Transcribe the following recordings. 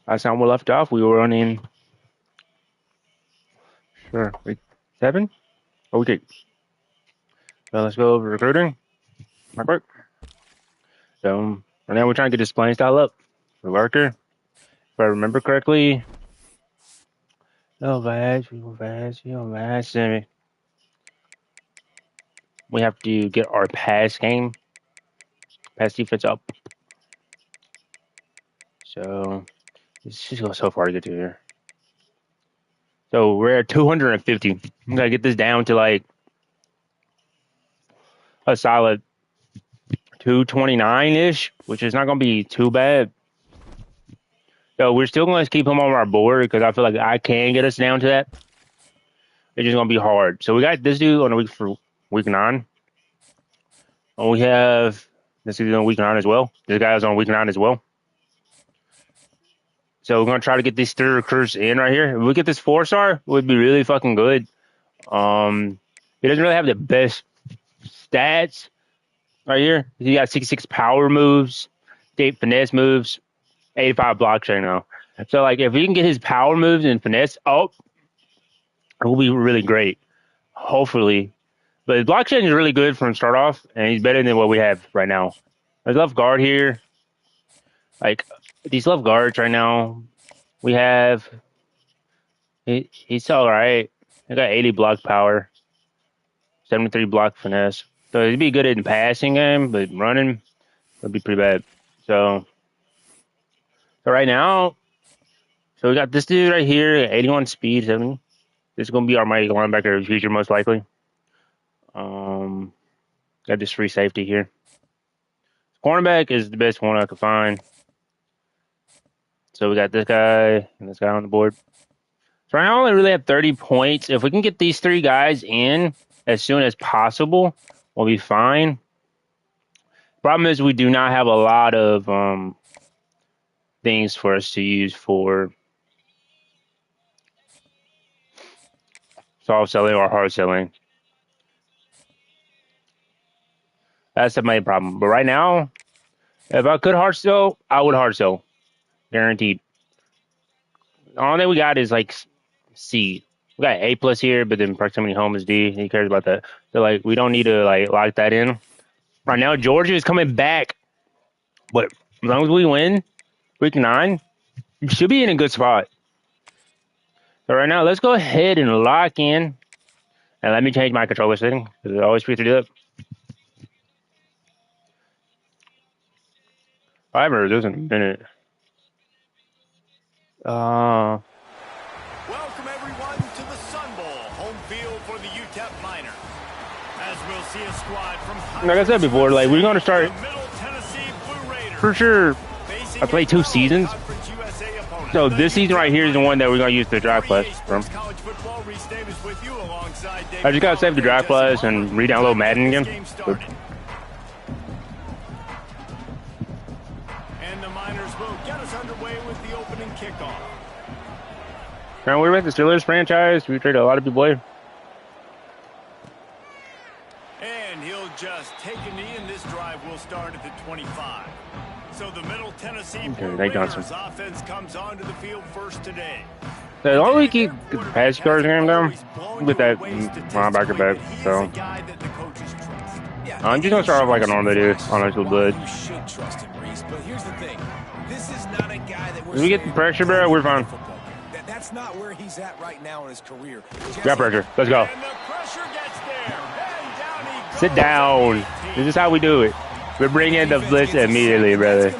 Last time we left off, we were running. Sure, week 7 or week 8. So let's go over recruiting. My part. So right now we're trying to get this playing style up for Larker. If I remember correctly. We have to get our pass defense up. So it's just goes so far to get to here. So we're at 250. We gotta get this down to like a solid 229-ish, which is not gonna be too bad. So we're still going to keep him on our board because I feel like I can get us down to that. It's just going to be hard. So we got this dude on the week for week 9. And we have this dude on week 9 as well. This guy's on week 9 as well. So we're going to try to get these 3 recruits in right here. If we get this 4-star, it would be really fucking good. He doesn't really have the best stats right here. He got 66 power moves, 8 finesse moves, 85 blocks right now. So, like, if we can get his power moves and finesse up, it will be really great. Hopefully. But his blockchain is really good from start off, and he's better than what we have right now. There's left guard here. Like, these left guards right now, we have... He's all right. He got 80 block power, 73 block finesse. So he'd be good in the passing game, but running would be pretty bad. So right now, so we got this dude right here, 81 speed, 70. This is going to be our mighty linebacker of the future, most likely. Got this free safety here. Cornerback is the best one I could find. So we got this guy and this guy on the board. So right now, I only really have 30 points. If we can get these 3 guys in as soon as possible, we'll be fine. Problem is we do not have a lot of things for us to use for soft selling or hard selling. That's the main problem. But right now, if I could hard sell, I would hard sell. Guaranteed. All that we got is like C. We got A plus here, but then proximity home is D. He cares about that. So like we don't need to like lock that in. Right now, Georgia is coming back. But as long as we win week 9, we should be in a good spot. So right now, let's go ahead and lock in. And let me change my controller setting, because I always forget to do that. I haven't heard this in a minute. Welcome everyone to the Sun Bowl, home field for the UTEP Miners. As we'll see a squad from like I said before, like we're gonna start for sure. I played 2 seasons. So this season right here is the one that we're gonna use the draft class from. I just gotta save the draft class and re-download Madden again. And the Miners will get us underway with the opening kickoff. Now we're with the Steelers franchise. We traded a lot of people away. And he'll just take a knee, and this drive will start at the 25. So the Middle Tennessee Blue Raiders offense comes onto the field first today. So as long as we keep the pass yards game down, with that linebacker back. So I'm just gonna start off like a normal dude, honestly, blood. You should trust him, Reese. But here's the thing: this is not a guy that if we get the pressure, bro, we're fine. That's not where he's at right now in his career. Got pressure. Let's go. And the pressure gets there. And down he goes. Sit down. This is how we do it. We're bringing the blitz immediately, brother.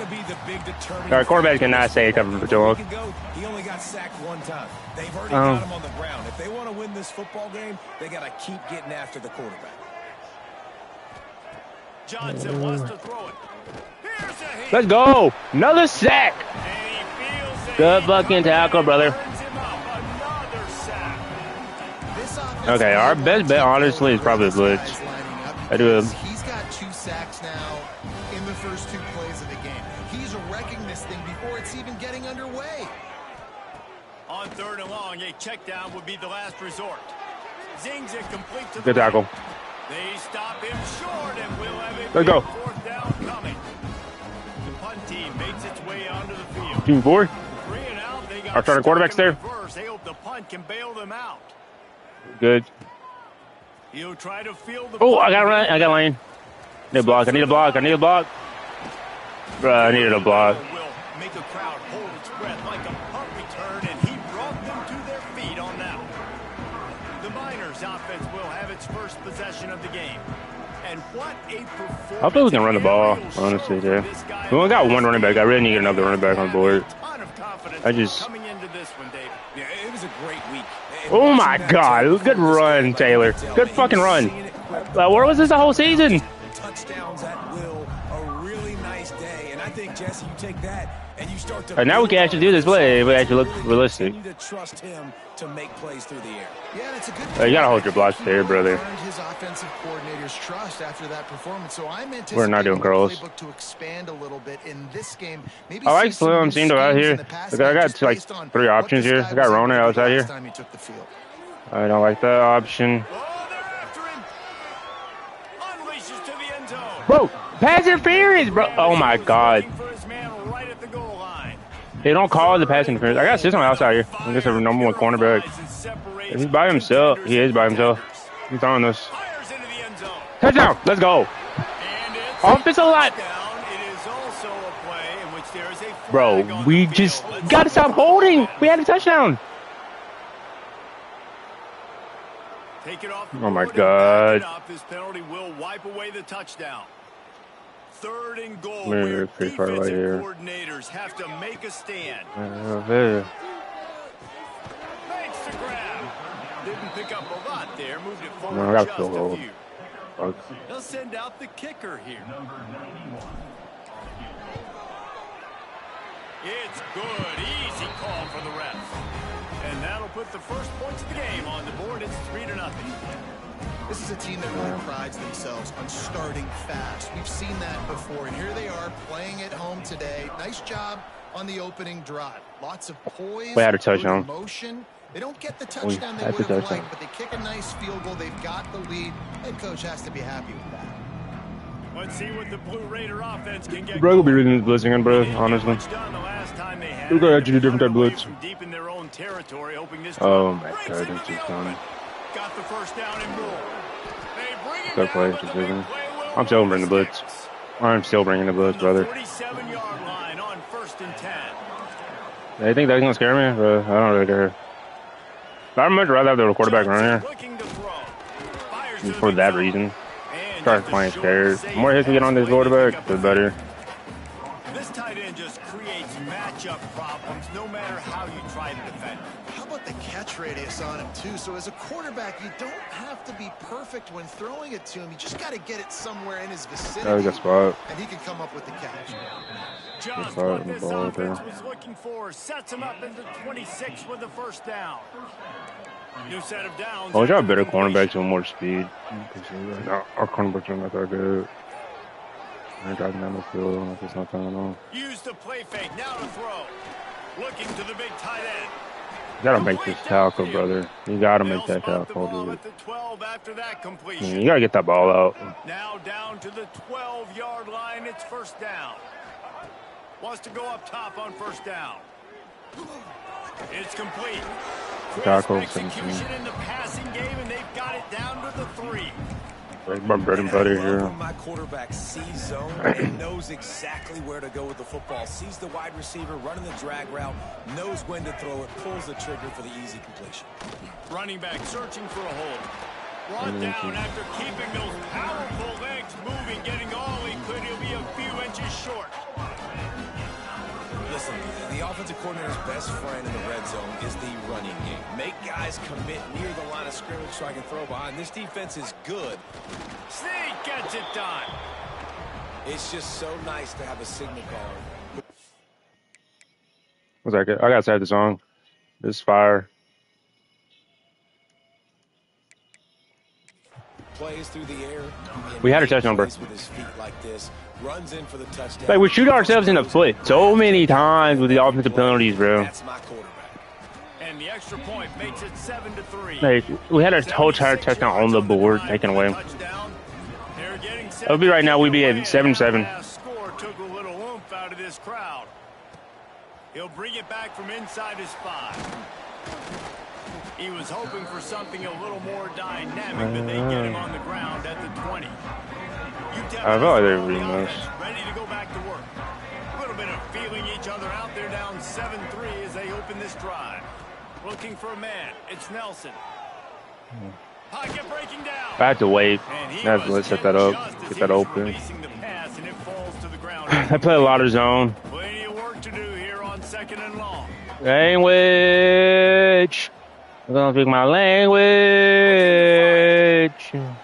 Our quarterback cannot stay covering for too long. He only got sacked 1 time. They've already got him on the ground. If they want to win this football game, they got to keep getting after the quarterback. Johnson wants to throw it. Let's go. Another sack. Good fucking tackle, brother. Okay, our best bet, honestly, is probably the blitz. He's got 2 sacks now in the first 2 plays of the game. He's wrecking this thing before it's even getting underway. On 3rd and long, a check down would be the last resort. Zings it complete to the good tackle. They stop him short, and we'll have it. Let's go. 4th down coming. The punt team makes its way onto the field. Team 4. 3 and Our starting quarterback's there. They hope the punt can bail them out. Good. He'll try to field the Oh, I got lane. Need a block. I need a block. I need a block. Bruh, I needed a block. Will make a crowd hold its breath like a punt return, and he brought them to their feet on that one. The Miners offense will have its first possession of the game. And what a performance. Hopefully we can run the ball, honestly, yeah. We only got one running back. I really need another running back on board. I just... Coming into this one, Dave. Yeah, it was a great week. Oh my God. Good run, Taylor. Good fucking run. Where was this the whole season? Touchdowns at will. A really nice day. And I think, Jesse, you take that and you start to... And now we can actually do this play. We actually look realistic. You to trust him to make plays through the air. Yeah, it's a good. You gotta hold your blocks there, brother. Earned his offensive coordinator's trust after that performance, so I'm anticipating We're not doing curls. the playbook to expand a little bit in this game. Maybe I like Slim Seemed out here. I got like 3 options here. I got Rona outside here. I don't like that option. Oh, they're after him. Unleashes to the end zone. Bro, pass interference, bro. Oh my God. For his man right at the goal line. They don't call the pass interference. I got System outside here. I guess a number 1 cornerback. If he's by himself. He is by himself. He's throwing this. Fires into the end zone. Touchdown. Let's go. And it's Offensive line. touchdown. It is also a play in which there is a flag Bro, on we the just field. got to stop holding. We had a touchdown. Take it off the Oh my board and God. back it up. This penalty will wipe away the touchdown. 3rd and goal. We're Where pretty far defensive right here. coordinators have to make a stand. There. Makes the grab. Didn't pick up a lot there. Moved it forward No, I got just field a goal. few. They'll send out the kicker here. It's good. Easy call for the refs. And that'll put the first points of the game on the board. It's 3-0. This is a team that really prides themselves on starting fast. We've seen that before, and here they are playing at home today. Nice job on the opening drive. Lots of poise, We had a touchdown. motion. They don't get the touchdown they would have liked, but they kick a nice field goal. They've got the lead. Head coach has to be happy with that. Let's see what the Blue Raider offense can get. Bro, we'll be reading this blitz again, bro, honestly. We're going to actually do different type of blitz. Oh my God, this is done. Got the first down and goal. Good play, decision. I'm still bringing the blitz. I'm still bringing the blitz, brother. 47-yard line on 1st and 10. They think that's going to scare me, but I don't really care. I'd much rather have the quarterback run here. For that reason. Start playing scared. The more hits we get on this quarterback, the better. This tight end just creates matchup problems no matter how you try to defend. How about the catch radius on him, too? So as a quarterback, you don't have to be perfect when throwing it to him. You just got to get it somewhere in his vicinity. That was a good spot. And he can come up with the catch. Just what this offense was looking for. Sets him up into 26 with the first down. New set of downs. Oh, we got better cornerbacks with more speed. Our cornerbacks are not that good. They're driving down the field. If it's not coming on. Use the play fake. Now to throw. Looking to the big tight end. You gotta make this tackle, brother. You gotta make that tackle, dude. You gotta get that ball out. Now down to the 12-yard line. It's first down. Wants to go up top on first down. It's complete. Tackle, Execution in the passing game, and they've got it down to the 3. Like my bread and butter here. My quarterback sees zone and knows exactly where to go with the football. Sees the wide receiver running the drag route, knows when to throw it, pulls the trigger for the easy completion. Running back searching for a hole. Brought down after keeping those powerful legs moving, getting all he could. He'll be a few inches short. Listen, the offensive coordinator's best friend in the red zone is the running game. Make guys commit near the line of scrimmage so I can throw behind. This defense is good. Sneak gets it done. It's just so nice to have a signal caller. What's that? I gotta save the song. This fire. Plays through the air. We had a touchdown, bro. With his feet like this, runs in for the touchdown. Like we shoot ourselves in the foot so many times with the offensive penalties, bro. That's my quarterback. And the extra point makes it 7-3. Like we had a whole entire touchdown on the board taken away. It'll be right now. We'd be at 7-7. Score took a little oomph out of this crowd. He'll bring it back from inside his 5. He was hoping for something a little more dynamic, but they get him on the ground at the 20. I feel like they're reading this. Ready to go back to work. A little bit of feeling each other out there, down 7-3 as they open this drive. Looking for a man. It's Nelson. Pocket breaking down. I had to wait. I have to set that up, get that open. I play a lot of zone. Plenty of work to do here on 2nd and long. Language. I'm gonna speak my language. And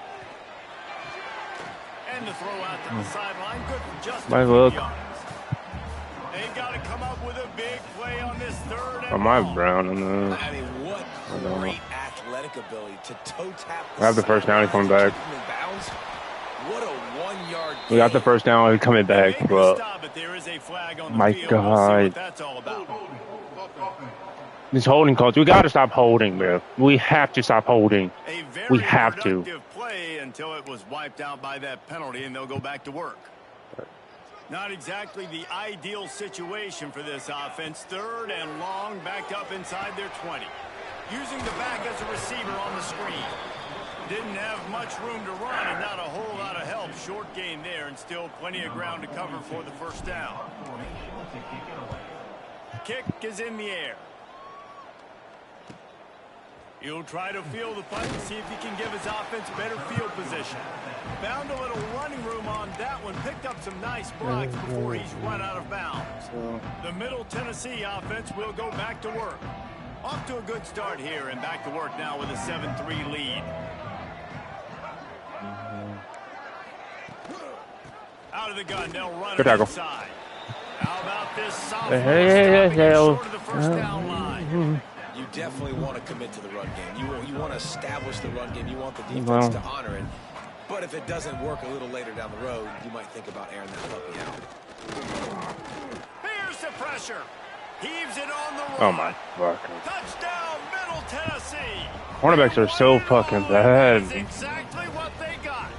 the throw out to the sideline. Good for just My look. They've got to come up with a big play on this 3rd and Am I long. brown in the? I mean, what great athletic ability to toe tap. I have the first down. He's coming back. What a 1-yard. We got the first down. He's coming back, bro. My God. This holding culture. We got to stop holding, bro. We have to stop holding. We have to. Play until it was wiped out by that penalty, and they'll go back to work. Not exactly the ideal situation for this offense. 3rd and long, backed up inside their 20. Using the back as a receiver on the screen. Didn't have much room to run and not a whole lot of help. Short gain there and still plenty of ground to cover for the first down. Kick is in the air. He'll try to field the punt and see if he can give his offense better field position. Found a little running room on that one. Picked up some nice blocks before he's run out of bounds. The Middle Tennessee offense will go back to work. Off to a good start here and back to work now with a 7-3 lead. Out of the gun, they'll run it inside. How about this sophomore short of the first down line? You definitely want to commit to the run game. You want to establish the run game. You want the defense to honor it. But if it doesn't work a little later down the road, you might think about airing that puppy out. Here's the pressure. Heaves it on the run. Oh my fuck. Touchdown, Middle Tennessee. Cornerbacks are so fucking bad. That's exactly what they got.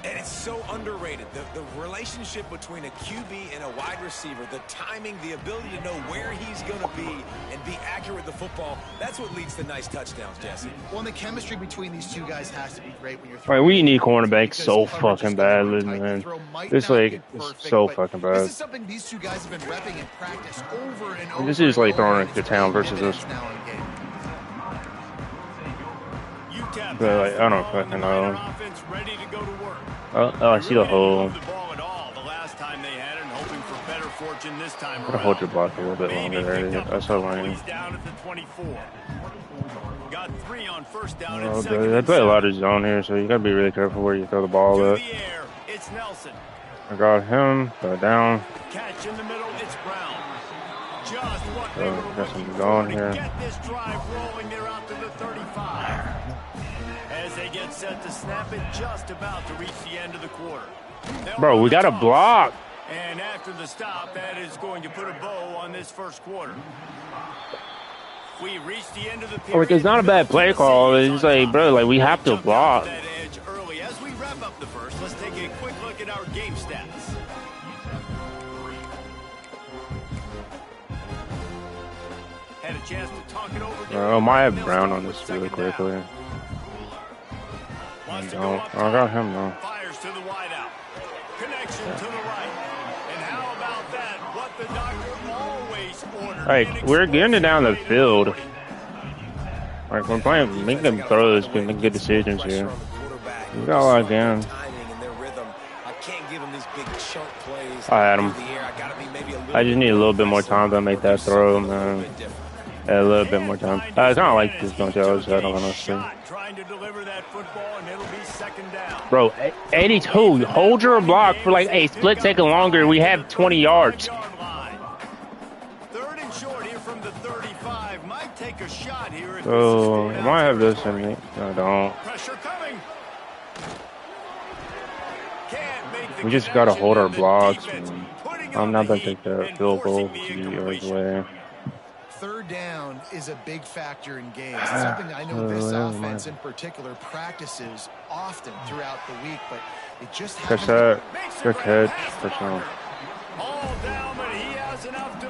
And it's so underrated. The relationship between a QB and a wide receiver, the timing, the ability to know where he's going to be and be accurate with the football, that's what leads to nice touchdowns, Jesse. Well, and the chemistry between these two guys has to be great when you're Right, we need cornerbacks so fucking badly, man. This like is so fucking bad. This is something these two guys have been repping in practice over and over. This is like throwing the town versus us. But like, I don't fucking know. Oh, I see the hole. Gotta hold your block a little bit longer there. That's how lame. Oh, they play a lot of zone here, so you gotta be really careful where you throw the ball at. I got him. Got down. Catch in the middle. It's Brown. Just what they were looking for here. Get this drive rolling. They're out to the 35. As they get set to snap it, just about to reach the end of the quarter. Bro, we got a block. And after the stop, that is going to put a bow on this first quarter. We reach the end of the period. It's not a bad play call. It's like, bro, like we have to block. That edge early. As we wrap up the first, let's take a quick look at our game stats. Had a chance to talk it over. I might have Brown on this really quickly. I got him though. Fires to the wide out. Connection to the right. And how about that? What the doctor always ordered. Like, we're getting it down the field. Like, we're playing, making throws, making good decisions here. We got a lot of games. I had him. I just need a little bit more time to make that throw, man. Yeah, a little bit more time. It's not like this bunch of others. I don't want to see. Bro, 82. Hold your block for like a split second longer. We have 20 yards. Third and short here from the 35. Might take a shot here. So I might have this in me. No, I don't. Pressure coming. We just gotta hold our blocks. I'm not gonna take that field goal 50 yards away. Third down is a big factor in games. It's something I know this offense in particular practices often throughout the week, but it just Catch that. Good catch. Touchdown. All down, but he has enough to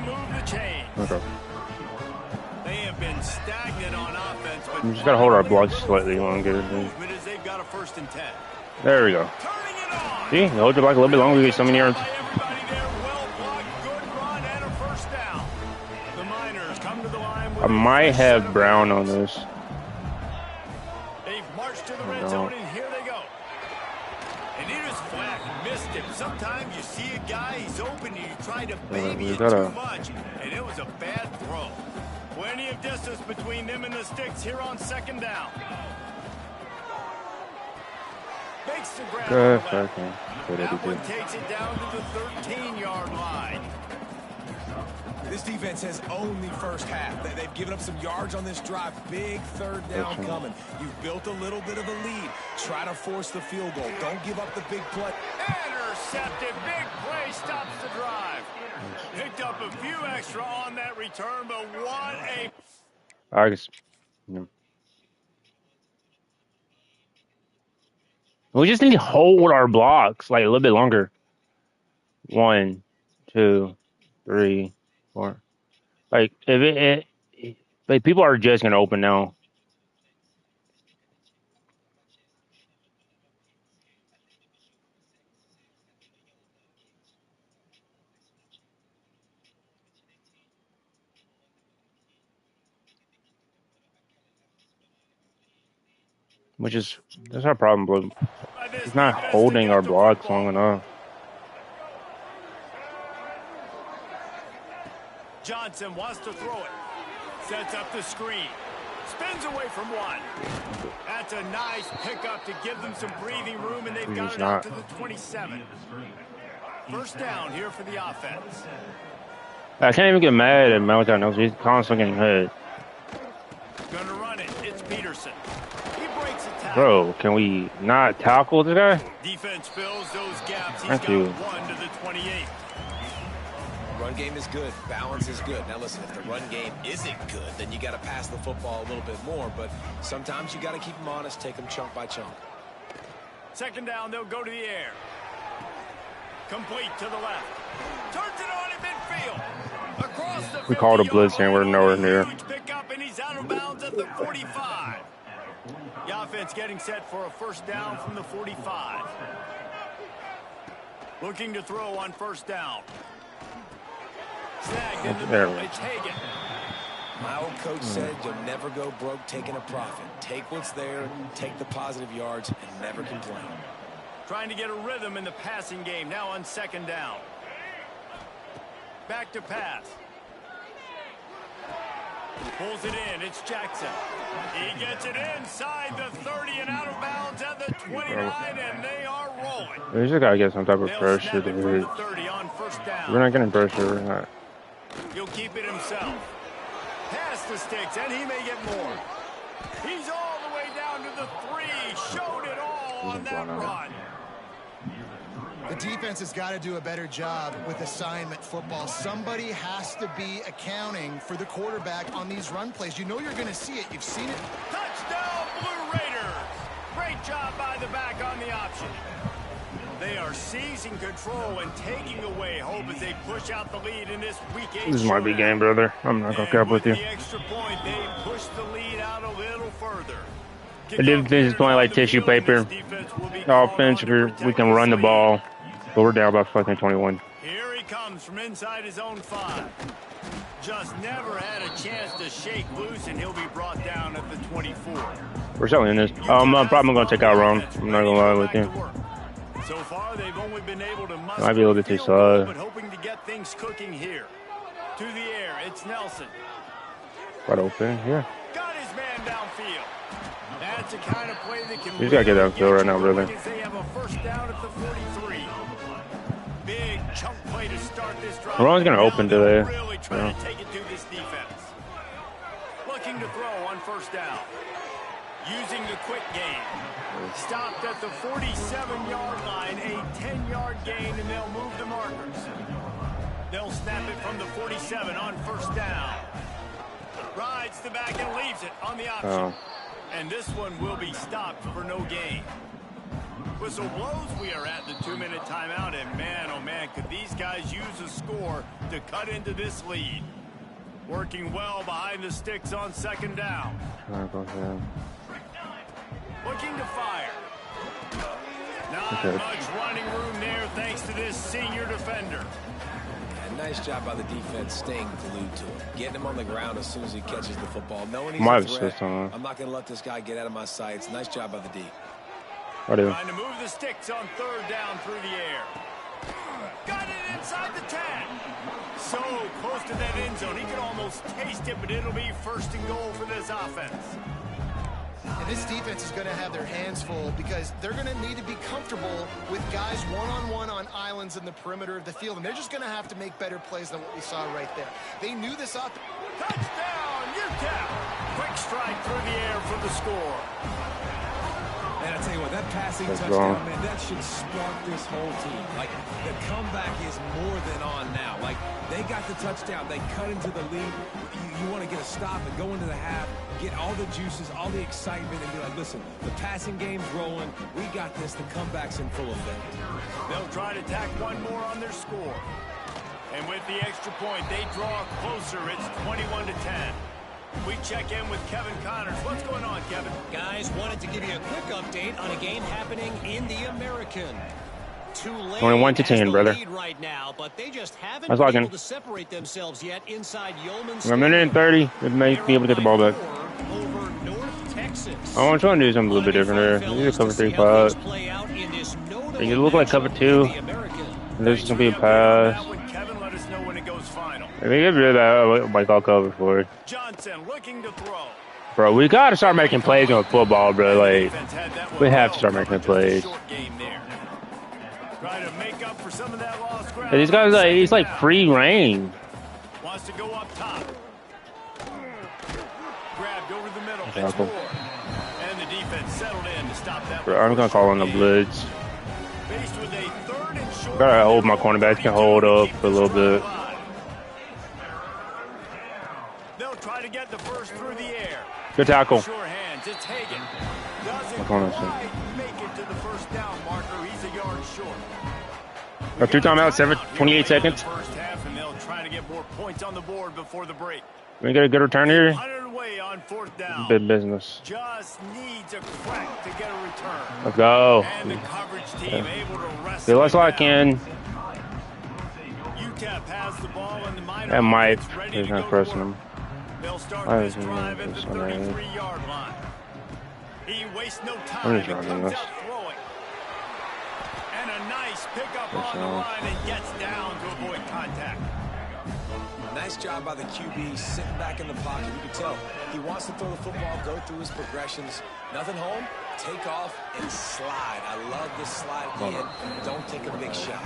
Okay. They have been stagnant on offense, but We just gotta hold our blocks slightly longer. as they've got a 1st and 10. There we go. Turning it on. See, hold your block a little bit longer. We get so many yards. By everybody there, well blocked, good run, and a 1st down. The Miners come to the line with I might have Brown on this. They've marched to the red zone, and here they go. And it is flat, missed him. Sometimes you see a guy, he's open, and you try to baby it too much, and it was a bad throw. Plenty of distance between them and the sticks here on 2nd down. Makes the grab. That one takes it down to the 13-yard line. This defense has owned the first half. They've given up some yards on this drive. Big 3rd down coming. You've built a little bit of a lead. Try to force the field goal. Don't give up the big play. Intercepted. Big play stops the drive. Picked up a few extra on that return, but what a... I guess. Yeah. We just need to hold our blocks like a little bit longer. 1, 2, 3, 4. Like if like people are just gonna open now. Which is, that's our problem, bro. He's not holding our blocks long enough. Johnson wants to throw it. Sets up the screen. Spins away from one. That's a nice pickup to give them some breathing room, and they've got it out to the 27. 1st down here for the offense. I can't even get mad at Malachi Nelson. He's constantly getting hit. Gonna run it. It's Peterson. He breaks a tackle. Bro, can we not tackle this guy? Defense fills those gaps. He's Thank got you. 1 to the 28. Run game is good. Balance is good. Now listen, if the run game isn't good, then you got to pass the football a little bit more. But sometimes you got to keep them honest, take them chunk by chunk. 2nd down, they'll go to the air. Complete to the left. Turns it on in midfield. Across the We called a blitz and we're nowhere near. Huge pickup, and he's out of bounds at the 45. The offense getting set for a 1st down from the 45. Looking to throw on 1st down. Snagged in the middle. It's Hagan. My old coach said you'll never go broke taking a profit. Take what's there, take the positive yards, and never complain. Trying to get a rhythm in the passing game, now on 2nd down. Back to pass. Pulls it in, it's Jackson. He gets it inside the 30 and out of bounds at the 29, and they are rolling. We just gotta get some type of pressure to hit. 30 on 1st down. We're not getting pressure. We're not. He'll keep it himself. Pass the sticks, and he may get more. He's all the way down to the 3. Showed it all on that run. The defense has got to do a better job with assignment football. Somebody has to be accounting for the quarterback on these run plays. You know you're going to see it. You've seen it. Touchdown, Blue Raiders. Great job by the back on the option. They are seizing control and taking away hope as they push out the lead in this Week 8. This might be game, brother. I'm not gonna cap with you. The extra point, they push the lead out a little further. The defense is playing like tissue paper. The offense, we can run the ball, but we're down by fucking 21. Here he comes from inside his own 5. Just never had a chance to shake loose, and he'll be brought down at the 24. We're selling this. I'm probably gonna take out wrong. I'm not gonna lie with you. So far, they've only been able to Might be a little bit too slow. but hoping to get things cooking here. To the air, it's Nelson. Wide open here. Got his man downfield. That's the kind of play that can. You just gotta get downfield right now, brother. They have a 1st down at the 43. Big chunk play to start this drive. We're always gonna open today. Really trying to take it to this defense. Looking to throw on 1st down. Using the quick game. Stopped at the 47-yard line, a 10-yard gain, and they'll move the markers. They'll snap it from the 47 on 1st down. Rides the back and leaves it on the option. And this one will be stopped for no gain. Whistle blows, we are at the 2-minute timeout, and man, oh man, could these guys use a score to cut into this lead. Working well behind the sticks on second down. Looking to fire. Not much running room there thanks to this senior defender. And nice job by the defense staying glued to him. Getting him on the ground as soon as he catches the football. Knowing he's a threat, I'm not going to let this guy get out of my sights. Nice job by the D. Trying to move the sticks on third down through the air. Got it inside the 10. So close to that end zone. He could almost taste it, but it'll be first and goal for this offense. And this defense is going to have their hands full because they're going to need to be comfortable with guys one-on-one on islands in the perimeter of the field. And they're just going to have to make better plays than what we saw right there. They knew this up. Touchdown, UTEP. Quick strike through the air for the score. And I tell you what, that passing touchdown, man, that should spark this whole team. Like, the comeback is more than on now. Like, they got the touchdown. They cut into the lead. You want to get a stop and go into the half, get all the juices, all the excitement, and be like, listen, the passing game's rolling. We got this. The comeback's in full effect. They'll try to tack one more on their score. And with the extra point, they draw closer. It's 21-10. We check in with Kevin Connors. What's going on, Kevin? Guys, wanted to give you a quick update on a game happening in the American. 21-10, brother. Right now, but they just haven't been able to separate themselves yet inside Yeoman. We're a minute and 30. We may be able to get the ball back. Over North Texas. I'm trying to do something a little bit different there. We need to cover 3-5. You look like cover 2. This is going to be a pass. If we get rid of that, like I'll cover for it. Johnson looking to throw. Bro, we got to start making plays on football, bro. Like, we have to start making plays. Trying to make up for some of that lost ground. These guys, like, he's like free reign. Wants to go up top. Grabbed over the middle. Okay, cool. And the defense settled in to stop that. Bro, I'm gonna call on the blitz. Faced with a third and short. Gotta hold my cornerbacks can hold up for a little bit. They'll try to get the first through the air. Good tackle. Sure hands. It's Hagan. Doesn't quite make it to the first down marker. He's a yard short. Got 2 timeouts, 28 seconds. First half, and they'll try to get more points on the board before the break. We get a good return here. Away on fourth down. Big business. Just needs a crack to get a return. Let's go. And the coverage team able to wrestle. Feel less like in. UTEP has the ball in the minor. That might. He's not pressing him. They'll start this drive at the 33-yard line. He wastes no time and comes out throwing. And a nice pickup on the line and gets down to avoid contact. Nice job by the QB sitting back in the pocket. You can tell he wants to throw the football, go through his progressions. Nothing home, take off, and slide. I love this slide in. Don't take a big shot.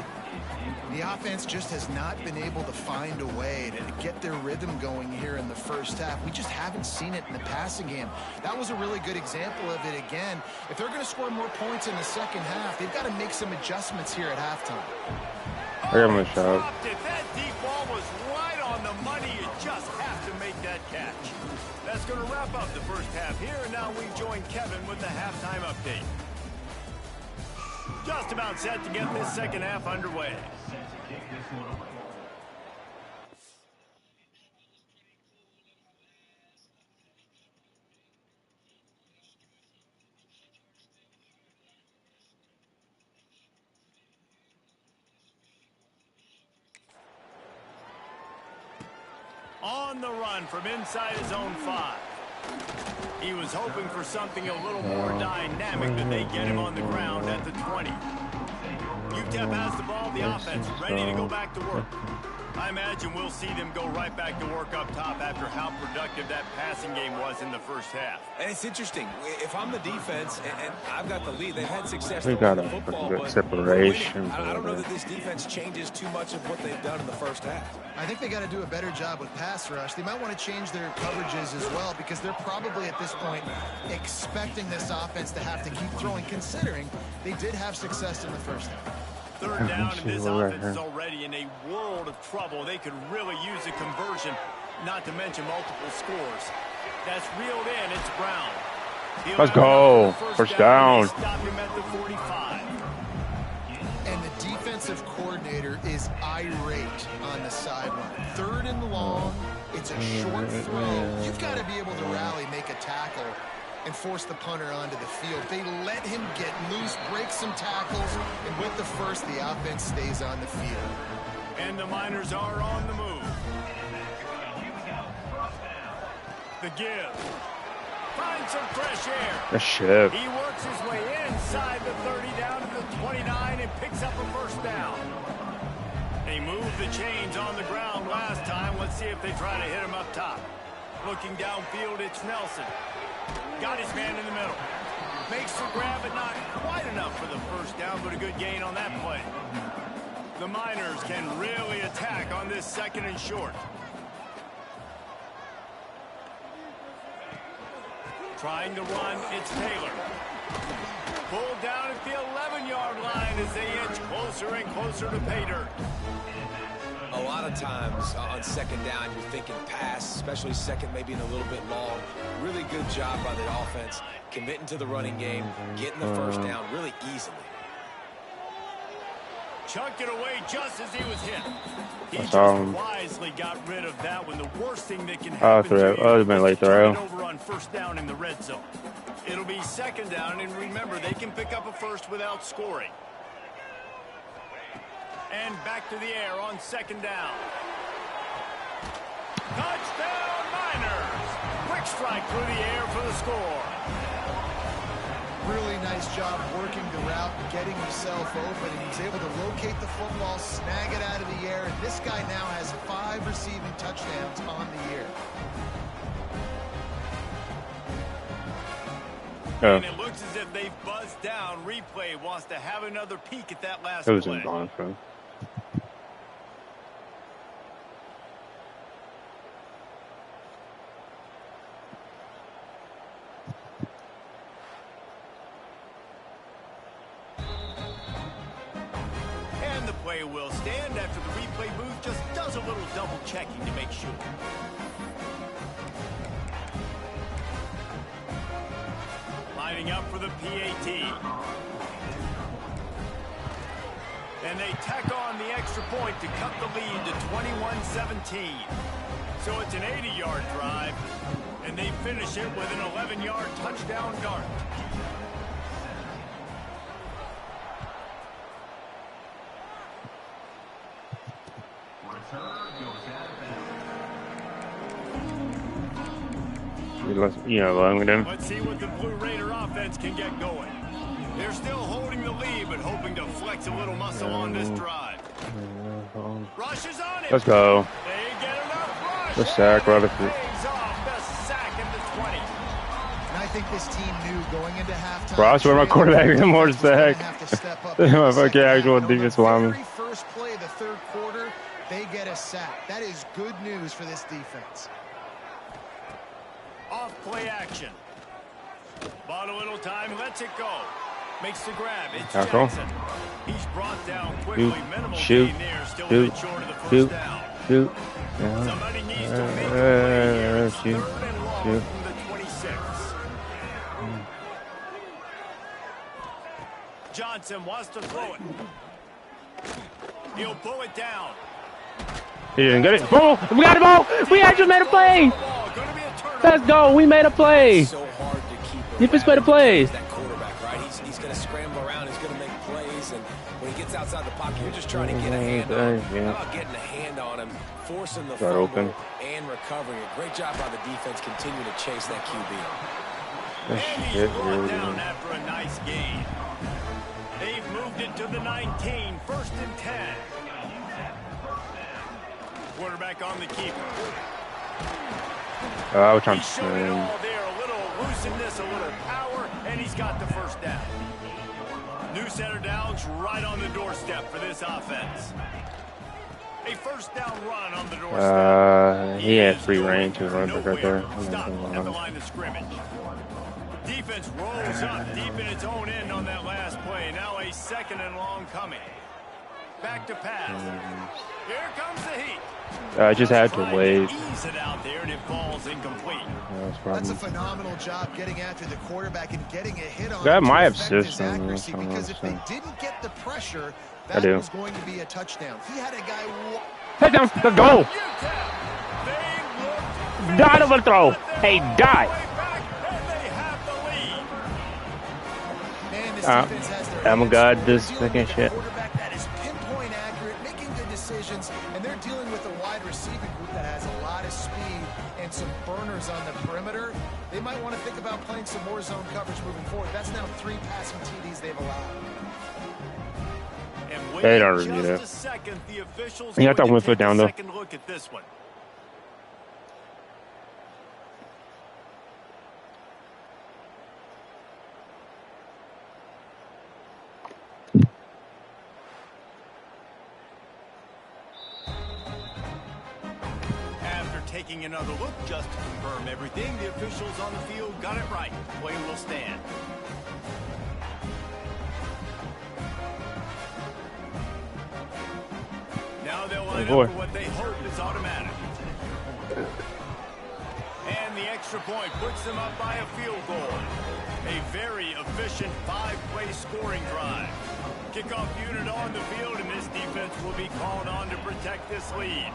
The offense just has not been able to find a way to get their rhythm going here in the first half. We just haven't seen it in the passing game. That was a really good example of it again. If they're going to score more points in the second half, they've got to make some adjustments here at halftime. I got him a shot. That deep ball was right on the money. You just have to make that catch. That's going to wrap up the first half here. And now we join Kevin with the halftime update. Just about set to get this second half underway. On the run from inside his own 5. He was hoping for something a little more dynamic than they get him on the ground at the 20. UTEP has the ball, the offense ready to go back to work. I imagine we'll see them go right back to work up top after how productive that passing game was in the first half. And it's interesting. If I'm the defense and I've got the lead, they've had success. We got a good separation. I don't know that this defense changes too much of what they've done in the first half. I think they got to do a better job with pass rush. They might want to change their coverages as well because they're probably at this point expecting this offense to have to keep throwing, considering they did have success in the first half. Third down, and this offense is already in a world of trouble. They could really use a conversion, not to mention multiple scores. That's reeled in. It's Brown. Let's go. First down. Stop him at the 45. And the defense offensive coordinator is irate on the sideline. 3rd and long. It's a short throw. You've got to be able to rally, make a tackle, and force the punter onto the field. They let him get loose, break some tackles, and with the first, the offense stays on the field. And the Miners are on the move. The give. Finds some fresh air. That's shit. He works his way inside the 30 down to the 29 and picks up a first down. They moved the chains on the ground last time. Let's see if they try to hit him up top. Looking downfield, it's Nelson. Got his man in the middle. Makes the grab, but not quite enough for the first down, but a good gain on that play. The Miners can really attack on this 2nd and short. Trying to run, it's Taylor. Pulled down at the 11-yard line as they inch closer and closer to pay dirt. A lot of times on 2nd down, you're thinking pass, especially 2nd, maybe in a little bit long. Really good job by the offense, committing to the running game, getting the first down really easily. Chucked it away just as he was hit. He just wisely got rid of that one. The worst thing that can happen to you is late to turn throw. it over on first down in the red zone. It'll be 2nd down, and remember, they can pick up a first without scoring. And back to the air on 2nd down. Touchdown, Miners! Quick strike through the air for the score. Really nice job working the route and getting himself open. And he was able to locate the football, snag it out of the air. And this guy now has 5 receiving touchdowns on the year. And it looks as if they've buzzed down. Replay wants to have another peek at that last It was play. in gone from. And the play will stand after the replay booth just does a little double checking to make sure. Lining up for the PAT. And they tack on the extra point to cut the lead to 21-17. So it's an 80-yard drive, and they finish it with an 11-yard touchdown dart. Let's see what the Blue Raider offense can get going. They're still holding the lead, but hoping to flex a little muscle on this drive. Rushes on it. Let's go. They get enough rush. The sack, Rutherford. Pays off the sack at the 20. And I think this team knew going into halftime. Ross, where my quarterback is more sack. My fucking actual defensive lineman. Very first play of the 3rd quarter, they get a sack. That is good news for this defense. Off play action. Bought a little time, lets it go. Makes the grab. It's Jackson. He's brought down quickly. Minimal gain there. Still a bit short of the first down. Somebody needs to make a play here. It's 3rd and long from the 26. Johnson wants to throw it. He'll pull it down. He didn't get it. Ball! We got the ball! We actually made a play! Let's go! We made a play! So hard to keep Defense made a play. that quarterback, right? He's going to scramble around. He's going to make plays, and when he gets outside the pocket, you're just trying to get a hand on him. How about getting a hand on him, forcing the fumble open. and recovering it? Great job by the defense, continuing to chase that QB. And he's brought down after a nice gain. They've moved it to the 19, 1st and 10. Quarterback on the keeper. I was trying He's showing it all there. A little looseness, a little power, and he's got the first down. New center downs right on the doorstep for this offense. A first down run on the doorstep. He had free reign to run back right there. Stop at the line of scrimmage. Defense rolls up deep in its own end on that last play. Now a 2nd and long coming. Back to pass. Here comes the heat. I just had to wait. Ease it out there, and it falls incomplete. That's a phenomenal job getting after the quarterback and getting a hit on That might have his system. accuracy, because if they didn't get the pressure, I that do. was going to be a touchdown. He had a guy. Touchdown! Let's go! Die of a throw. Hey, die. Man, this defense has their I'm a hands god. full. This They're dealing fucking with a shit. quarterback that is pinpoint accurate, making good decisions, and they're dealing with a wide receiving group that has a lot of speed and some burners on the perimeter. They might want to think about playing some more zone coverage moving forward. That's now 3 passing TDs they've allowed. They don't review that. You have to have 1 foot down, though. Second look at this one. After taking another look just to confirm everything, the officials on the field got it right. Play will stand. Now they'll line up for what they hope is automatic. And the extra point puts them up by a field goal. A very efficient 5-play scoring drive. Kickoff unit on the field, and this defense will be called on to protect this lead.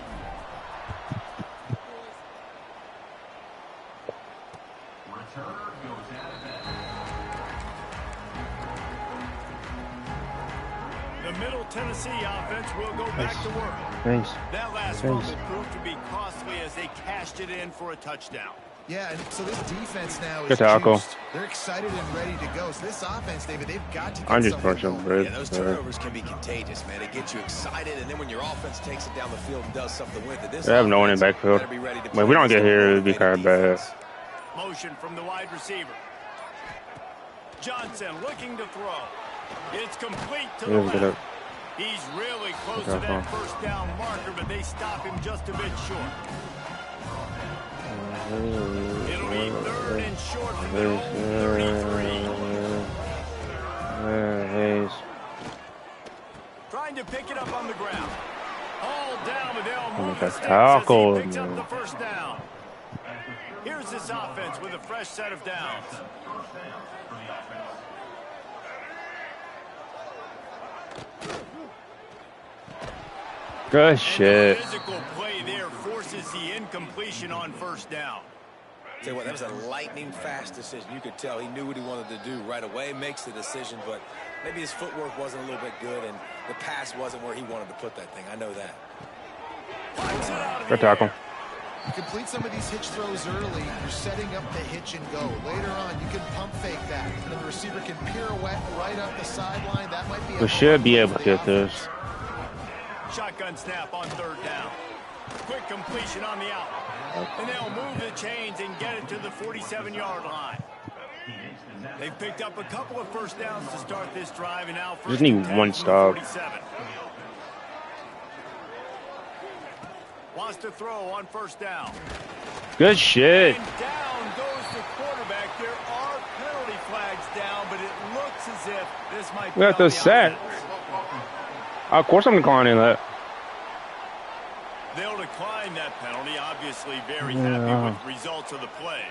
The Middle Tennessee offense will go back to work. Thanks. That last fumble proved to be costly as they cashed it in for a touchdown. Yeah, and so this defense now is Good tackle. juiced. They're excited and ready to go. So this offense, David, they've got to get I'm just something pushing going. bread. Yeah, those turnovers can be contagious, man. It gets you excited, and then when your offense takes it down the field and does something with it, this They have no one in offense backfield. better be ready to When we play don't get this here, it would be motivated kind of bad. defense. Motion from the wide receiver. Johnson looking to throw. It's complete to the left. He's really close to that first down marker, but they stop him just a bit short. It'll be 3rd and short from their own 33. Trying to pick it up on the ground. All down, but they'll move the sticks as he picks up the first down. Here's this offense with a fresh set of downs. Good shit. Physical play there forces the incompletion on first down. Tell you what, that was a lightning fast decision. You could tell he knew what he wanted to do right away, makes the decision, but maybe his footwork wasn't a little bit good and the pass wasn't where he wanted to put that thing. I know that. Good tackle. You complete some of these hitch throws early, you're setting up the hitch and go. Later on, you can pump fake that, and then the receiver can pirouette right up the sideline. That might be We should be able to get this. Shotgun snap on 3rd down. Quick completion on the out. And they'll move the chains and get it to the 47-yard line. They've picked up a couple of first downs to start this drive, and now Just need one stop. 47. Wants to throw on first down. Good shit. And down goes the quarterback. There are penalty flags down, but it looks as if this might be We got the sack. Of course I'm declining that. They'll decline that penalty. Obviously very happy with the results of the play.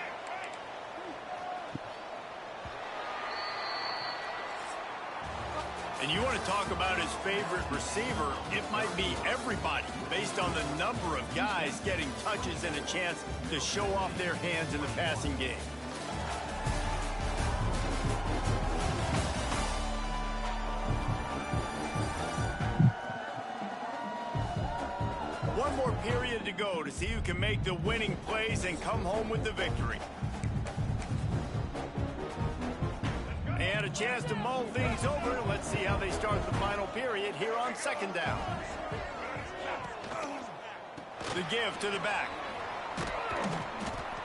And you want to talk about his favorite receiver, it might be everybody based on the number of guys getting touches and a chance to show off their hands in the passing game. One more period to go to see who can make the winning plays and come home with the victory. They had a chance to mull things over. Let's see how they start the final period here on 2nd down. The give to the back.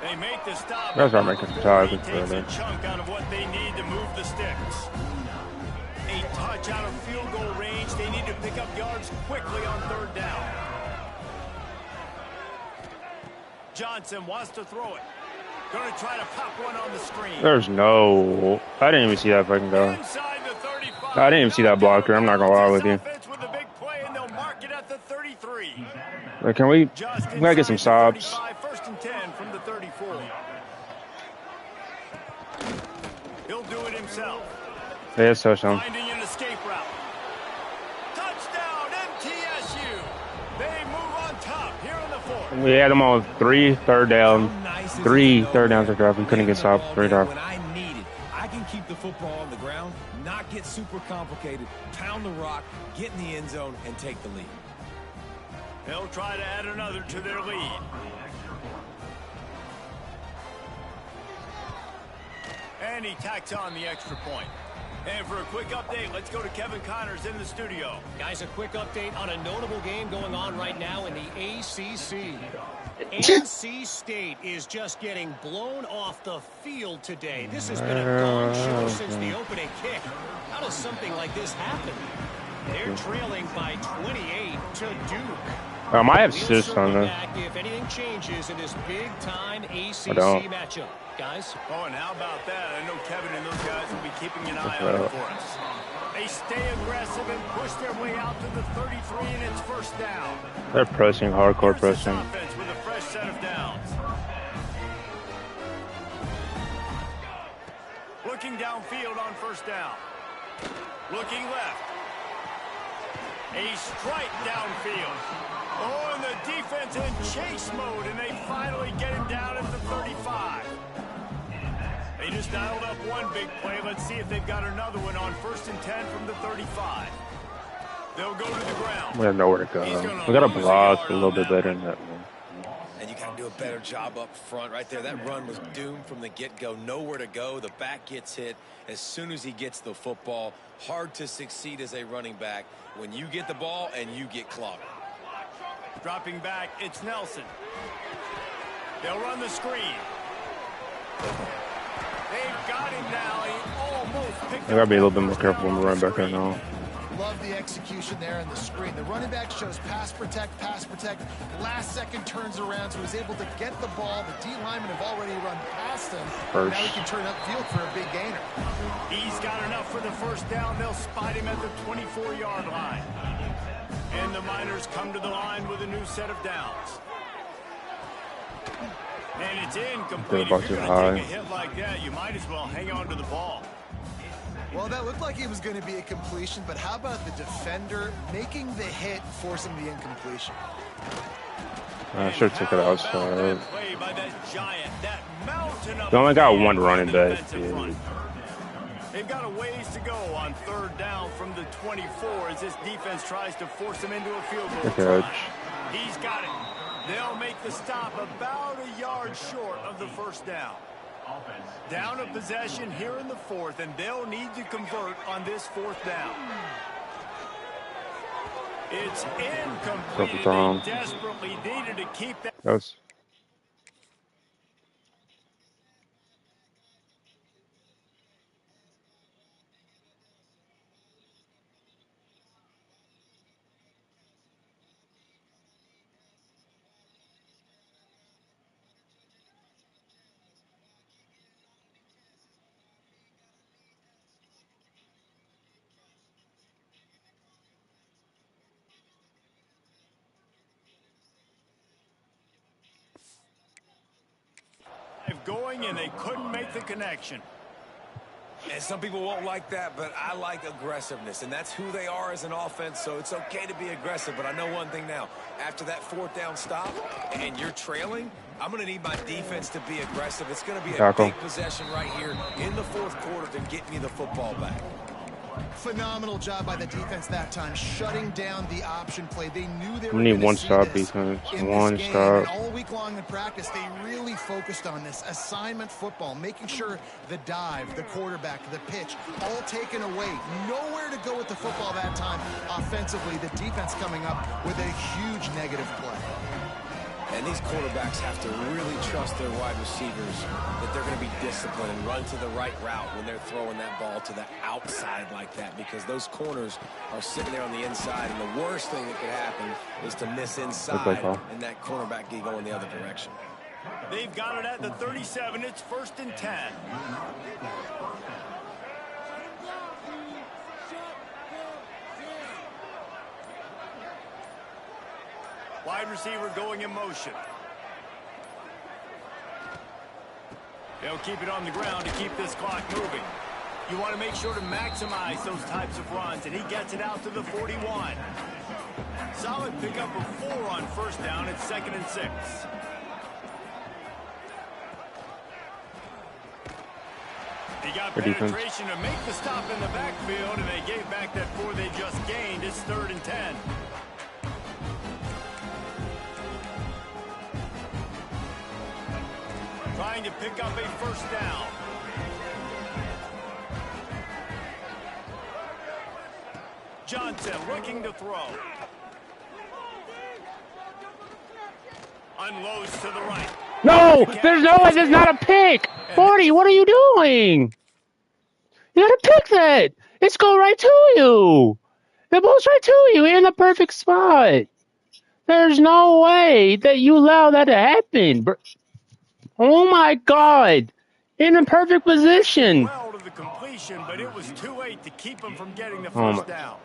They make the stop. That's not making some time. He takes a chunk out of what they need to move the sticks. A touch out of field goal range. They need to pick up yards quickly on 3rd down. Johnson wants to throw it. Going to try to pop one on the screen. There's no. I didn't even see that fucking go. I didn't even see that blocker. I'm not gonna lie with you. With the big play, mark it at the 33. Like, can we gotta get some subs. First and 10 from the 34. He'll do it himself. Yeah, so some. Finding an escape route. Touchdown, MTSU. They move on top here in the fourth. We had them on 3 third down. 3 third downs are dropping. Couldn't get stopped. 3 drops. When I need it, I can keep the football on the ground, not get super complicated, pound the rock, get in the end zone, and take the lead. They'll try to add another to their lead. And he tacks on the extra point. And for a quick update, let's go to Kevin Connors in the studio. Guys, a quick update on a notable game going on right now in the ACC. NC State is just getting blown off the field today. This has been a gong show since the opening kick. How does something like this happen? They're trailing by 28 to Duke. I might have assists on this. If anything changes in this big-time ACC matchup, guys. Oh, and how about that? I know Kevin and those guys will be keeping an eye on it for us. They stay aggressive and push their way out to the 33, and it's first down. They're pressing, hardcore pressing. Offense with a fresh set of downs. Looking downfield on first down. Looking left. A strike downfield. Oh, and the defense in chase mode, and they finally get him down at the 35. They just dialed up one big play. Let's see if they've got another one on first and 10 from the 35. They'll go to the ground. We have nowhere to go. We got to block a little bit better than that one. And you got to do a better job up front right there. That run was doomed from the get-go. Nowhere to go. The back gets hit as soon as he gets the football. Hard to succeed as a running back when you get the ball and you get clogged. Dropping back, it's Nelson. They'll run the screen. They've got him now. He almost picked I gotta be a little bit more careful when we run back right now. Love the execution there in the screen. The running back shows pass protect, last second turns around, so he's able to get the ball. The D linemen have already run past him. First. Now he can turn upfield for a big gainer. He's got enough for the first down. They'll spot him at the 24-yard line. And the Miners come to the line with a new set of downs. And it's incomplete. If you're going to take a hit like that, you might as well hang on to the ball. Well, that looked like it was going to be a completion, but how about the defender making the hit, forcing the incompletion? I should take it outside. They only got one running back. Yeah. They've got a ways to go on third down from the 24 as this defense tries to force him into a field goal try. He's got it. They'll make the stop about a yard short of the first down. Down a possession here in the fourth, and they'll need to convert on this fourth down. It's incomplete. They desperately needed to keep that. Going, and they couldn't make the connection. And some people won't like that, but I like aggressiveness, and that's who they are as an offense, so it's okay to be aggressive. But I know one thing now. After that fourth down stop and you're trailing, I'm going to need my defense to be aggressive. It's going to be a big possession right here in the fourth quarter to get me the football back. Phenomenal job by the defense that time, shutting down the option play. They knew they were we need one stop defense. One stop. All week long in practice, they really focused on this assignment football, making sure the dive, the quarterback, the pitch, all taken away. Nowhere to go with the football that time. Offensively, the defense coming up with a huge negative play. And these quarterbacks have to really trust their wide receivers that they're going to be disciplined and run to the right route when they're throwing that ball to the outside like that, because those corners are sitting there on the inside, and the worst thing that could happen is to miss inside and that cornerback get going the other direction. They've got it at the 37. It's first and 10. Wide receiver going in motion. They'll keep it on the ground to keep this clock moving. You want to make sure to maximize those types of runs, and he gets it out to the 41. Solid pickup of 4 on first down. It's 2nd and 6. He got penetration to make the stop in the backfield, and they gave back that 4 they just gained. It's 3rd and 10. Trying to pick up a first down. Johnson looking to throw. Unloads to the right. No! There's no way. There's not a pick. 40, what are you doing? You gotta pick that. It's going right to you. The ball's right to you in the perfect spot. There's no way that you allow that to happen. Oh my God. In the perfect position. Well to the completion, but it was too late to keep him from getting the first down.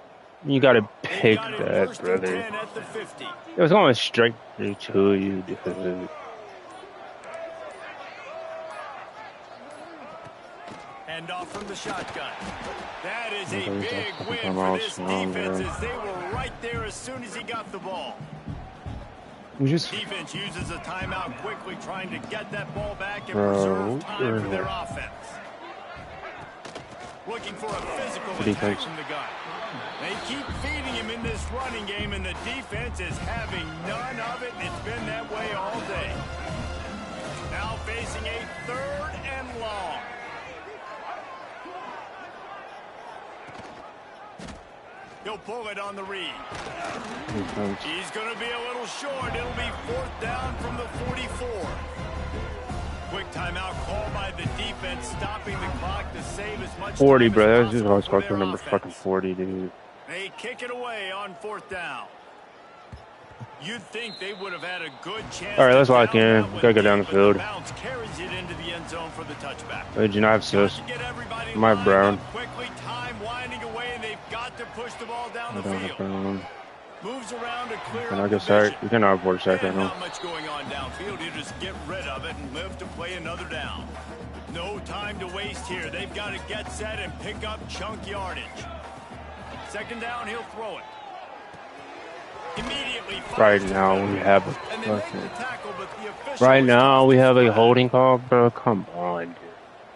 You gotta pick that, brother. At the 50. It was going straight to you, dude. And off from the shotgun. That is a big win for this defense as they were right there as soon as he got the ball. Defense uses a timeout quickly, trying to get that ball back and preserve time for their offense. Looking for a physical attack from the guy. They keep feeding him in this running game, and the defense is having none of it, and it's been that way all day. Now facing a 3rd and long. He'll pull it on the read. He's going to be a little short. It'll be 4th down from the 44. Quick timeout call by the defense, stopping the clock to save as much 40, time bro. as That's just always called for number fucking 40, dude. They kick it away on 4th down. You'd think they would have had a good chance. All right, let's lock in. We gotta go down the field. Bounce carries it into the end zone for the touchback. Wait, do you not have sis? My Brown. Quickly, time winding away, and they've got to push the ball down the field. Moves around to clear. And I guess we cannot afford a sack right now. Not much going on downfield. You just get rid of it and live to play another down. No time to waste here. They've got to get set and pick up chunk yardage. 2nd down, he'll throw it. Immediately. Right now we have a holding call, bro. Come on,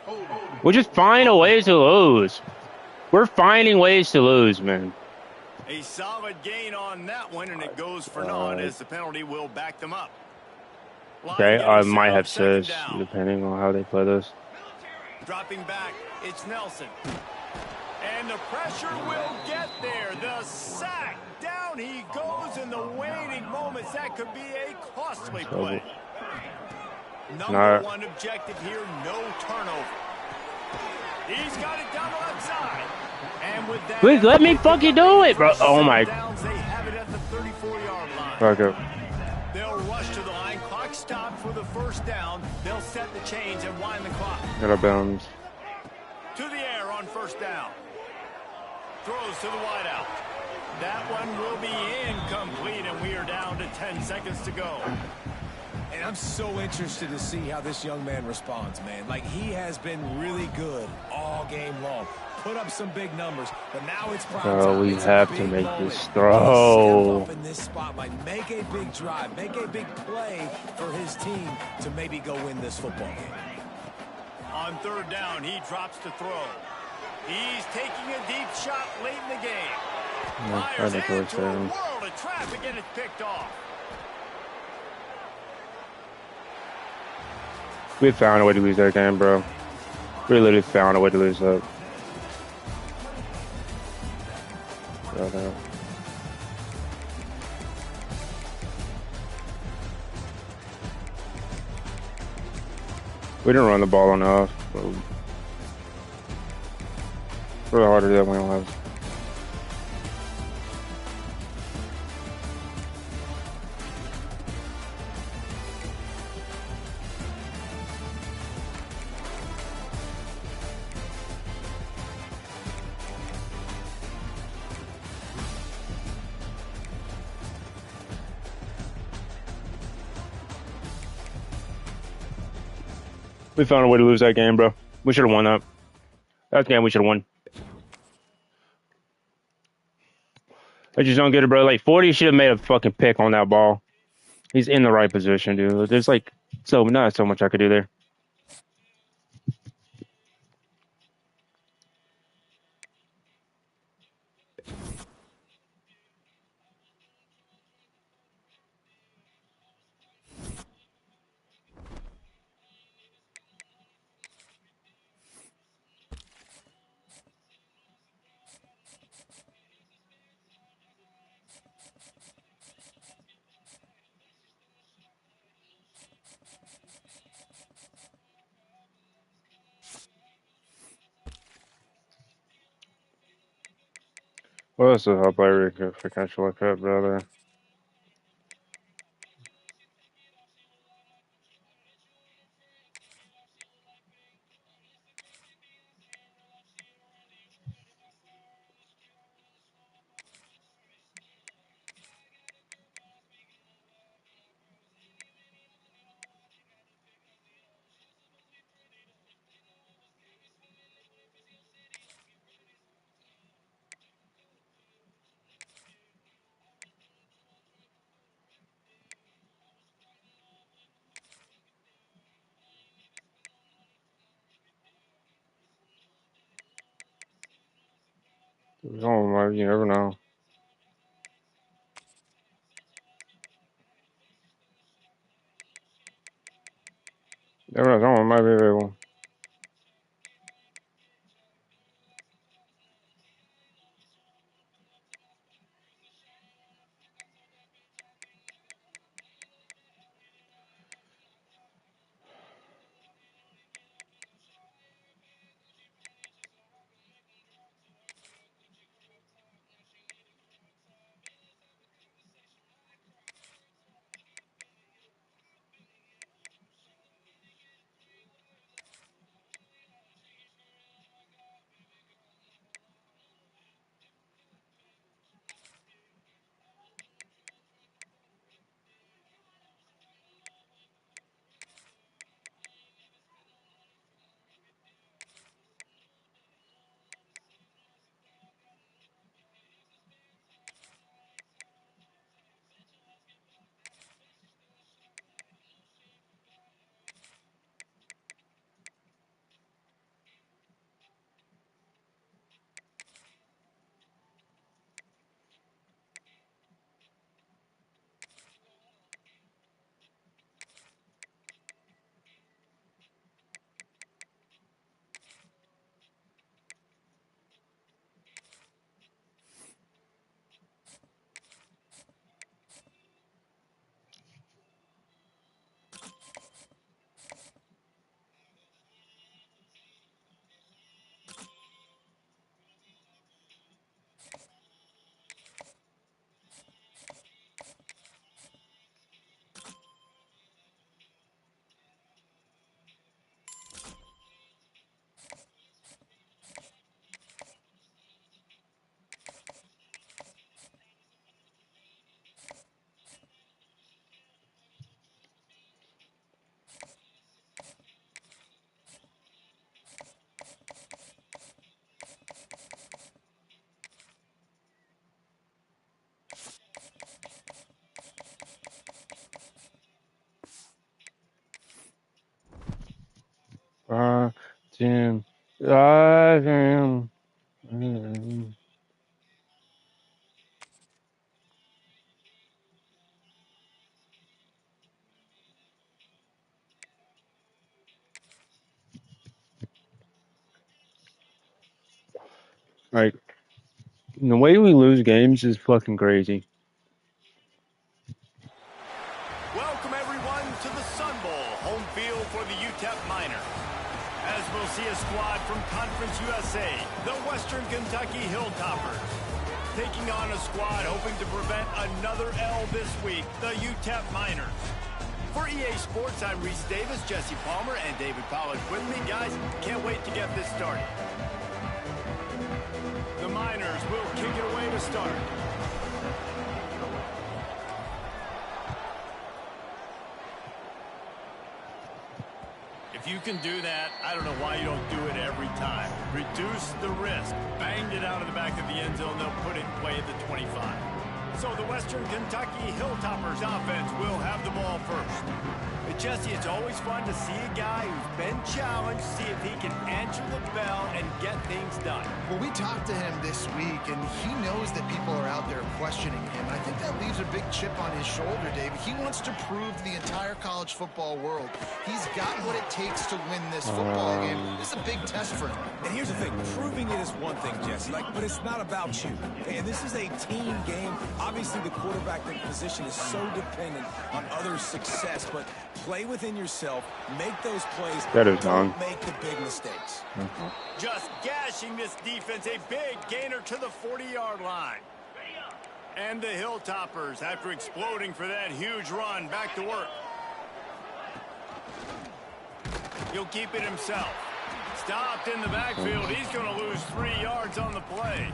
dude. We'll just find a way to lose. We're finding ways to lose, man. A solid gain on that one, and it goes for naught as the penalty will back them up. Okay, I might have sis, depending on how they play this. Dropping back, it's Nelson. And the pressure will get there. The sack. Down he goes in the waiting moments. That could be a costly play. Number 1 objective here, no turnover. He's got it down the left side. And with that, please let me fucking do it, bro. Oh my. They have it at the 34-yard line. Okay. They'll rush to the line. Clock stopped for the first down. They'll set the chains and wind the clock. Got a bounce. To the air on first down. Throws to the wideout. That one will be incomplete, and we are down to 10 seconds to go. And I'm so interested to see how this young man responds, man. Like, he has been really good all game long. Put up some big numbers, but now it's prime time. We have to make this throw. Step up in this spotlight, make a big drive, make a big play for his team to maybe go win this football game. On 3rd down, he drops to throw. He's taking a deep shot late in the game. Fires into a world of traffic, and it's picked off. We found a way to lose that game, bro. We literally found a way to lose that. We didn't run the ball enough. It's really hard to do that when we don't have. We found a way to lose that game, bro. We should have won that. That game we should have won. I just don't get it, bro. Like 40 should have made a fucking pick on that ball. He's in the right position, dude. There's like not so much I could do there. Well, that's a help player if I catch like that, brother. Oh, you never know. Never know. Someone might be available. Jim. I am. Like, the way we lose games is fucking crazy. Welcome, everyone, to the Sun Bowl, home field for the UTEP Miners. As we'll see a squad from Conference USA, the Western Kentucky Hilltoppers, taking on a squad hoping to prevent another L this week, the UTEP Miners. For EA Sports, I'm Reese Davis, Jesse Palmer, and David Pollack with me. Guys, can't wait to get this started. The Miners will kick it away to start. If you can do that, I don't know why you don't do it every time. Reduce the risk. Banged it out of the back of the end zone. They'll put it in play at the 25. So the Western Kentucky Hilltoppers offense will have the ball first. But Jesse, it's always fun to see a guy who's been challenged, see if he can answer the bell and get things done. Well, we talked to him this week, and he knows that people are out there questioning him. I think that leaves a big chip on his shoulder, David. He wants to prove to the entire college football world he's got what it takes to win this football game. This is a big test for him. And here's the thing, proving it is one thing, Jesse, but it's not about you. And this is a team game. Obviously, the quarterback position is so dependent on others' success, but play within yourself, make those plays, don't make the big mistakes. Just gashing this defense, a big gainer to the 40-yard line. And the Hilltoppers, after exploding for that huge run, back to work. He'll keep it himself. Stopped in the backfield. He's going to lose 3 yards on the play.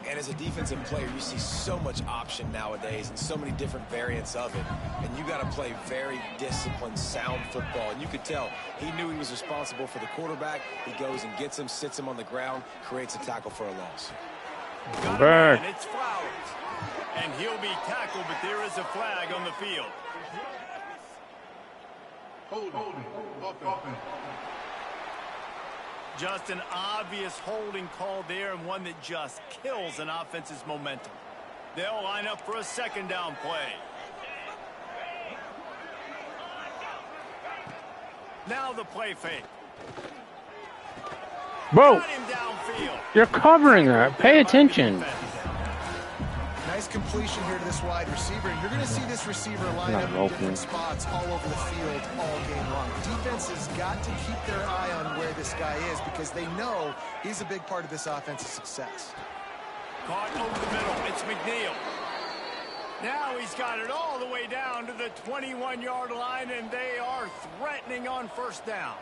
And as a defensive player, you see so much option nowadays and so many different variants of it. And you got to play very disciplined, sound football. And you could tell he knew he was responsible for the quarterback. He goes and gets him, sits him on the ground, creates a tackle for a loss. Got him, and it's Flowers. And he'll be tackled, but there is a flag on the field. Just an obvious holding call there, and one that just kills an offense's momentum. They'll line up for a second down play. Now the play fake. Bro, Got him downfield. you're covering that. Pay attention. Nice completion here to this wide receiver. And you're going to see this receiver line up in different spots all over the field all game long. Defense has got to keep their eye on where this guy is because they know he's a big part of this offense's success. Caught over the middle. It's McNeil. Now he's got it all the way down to the 21-yard line, and they are threatening on first down.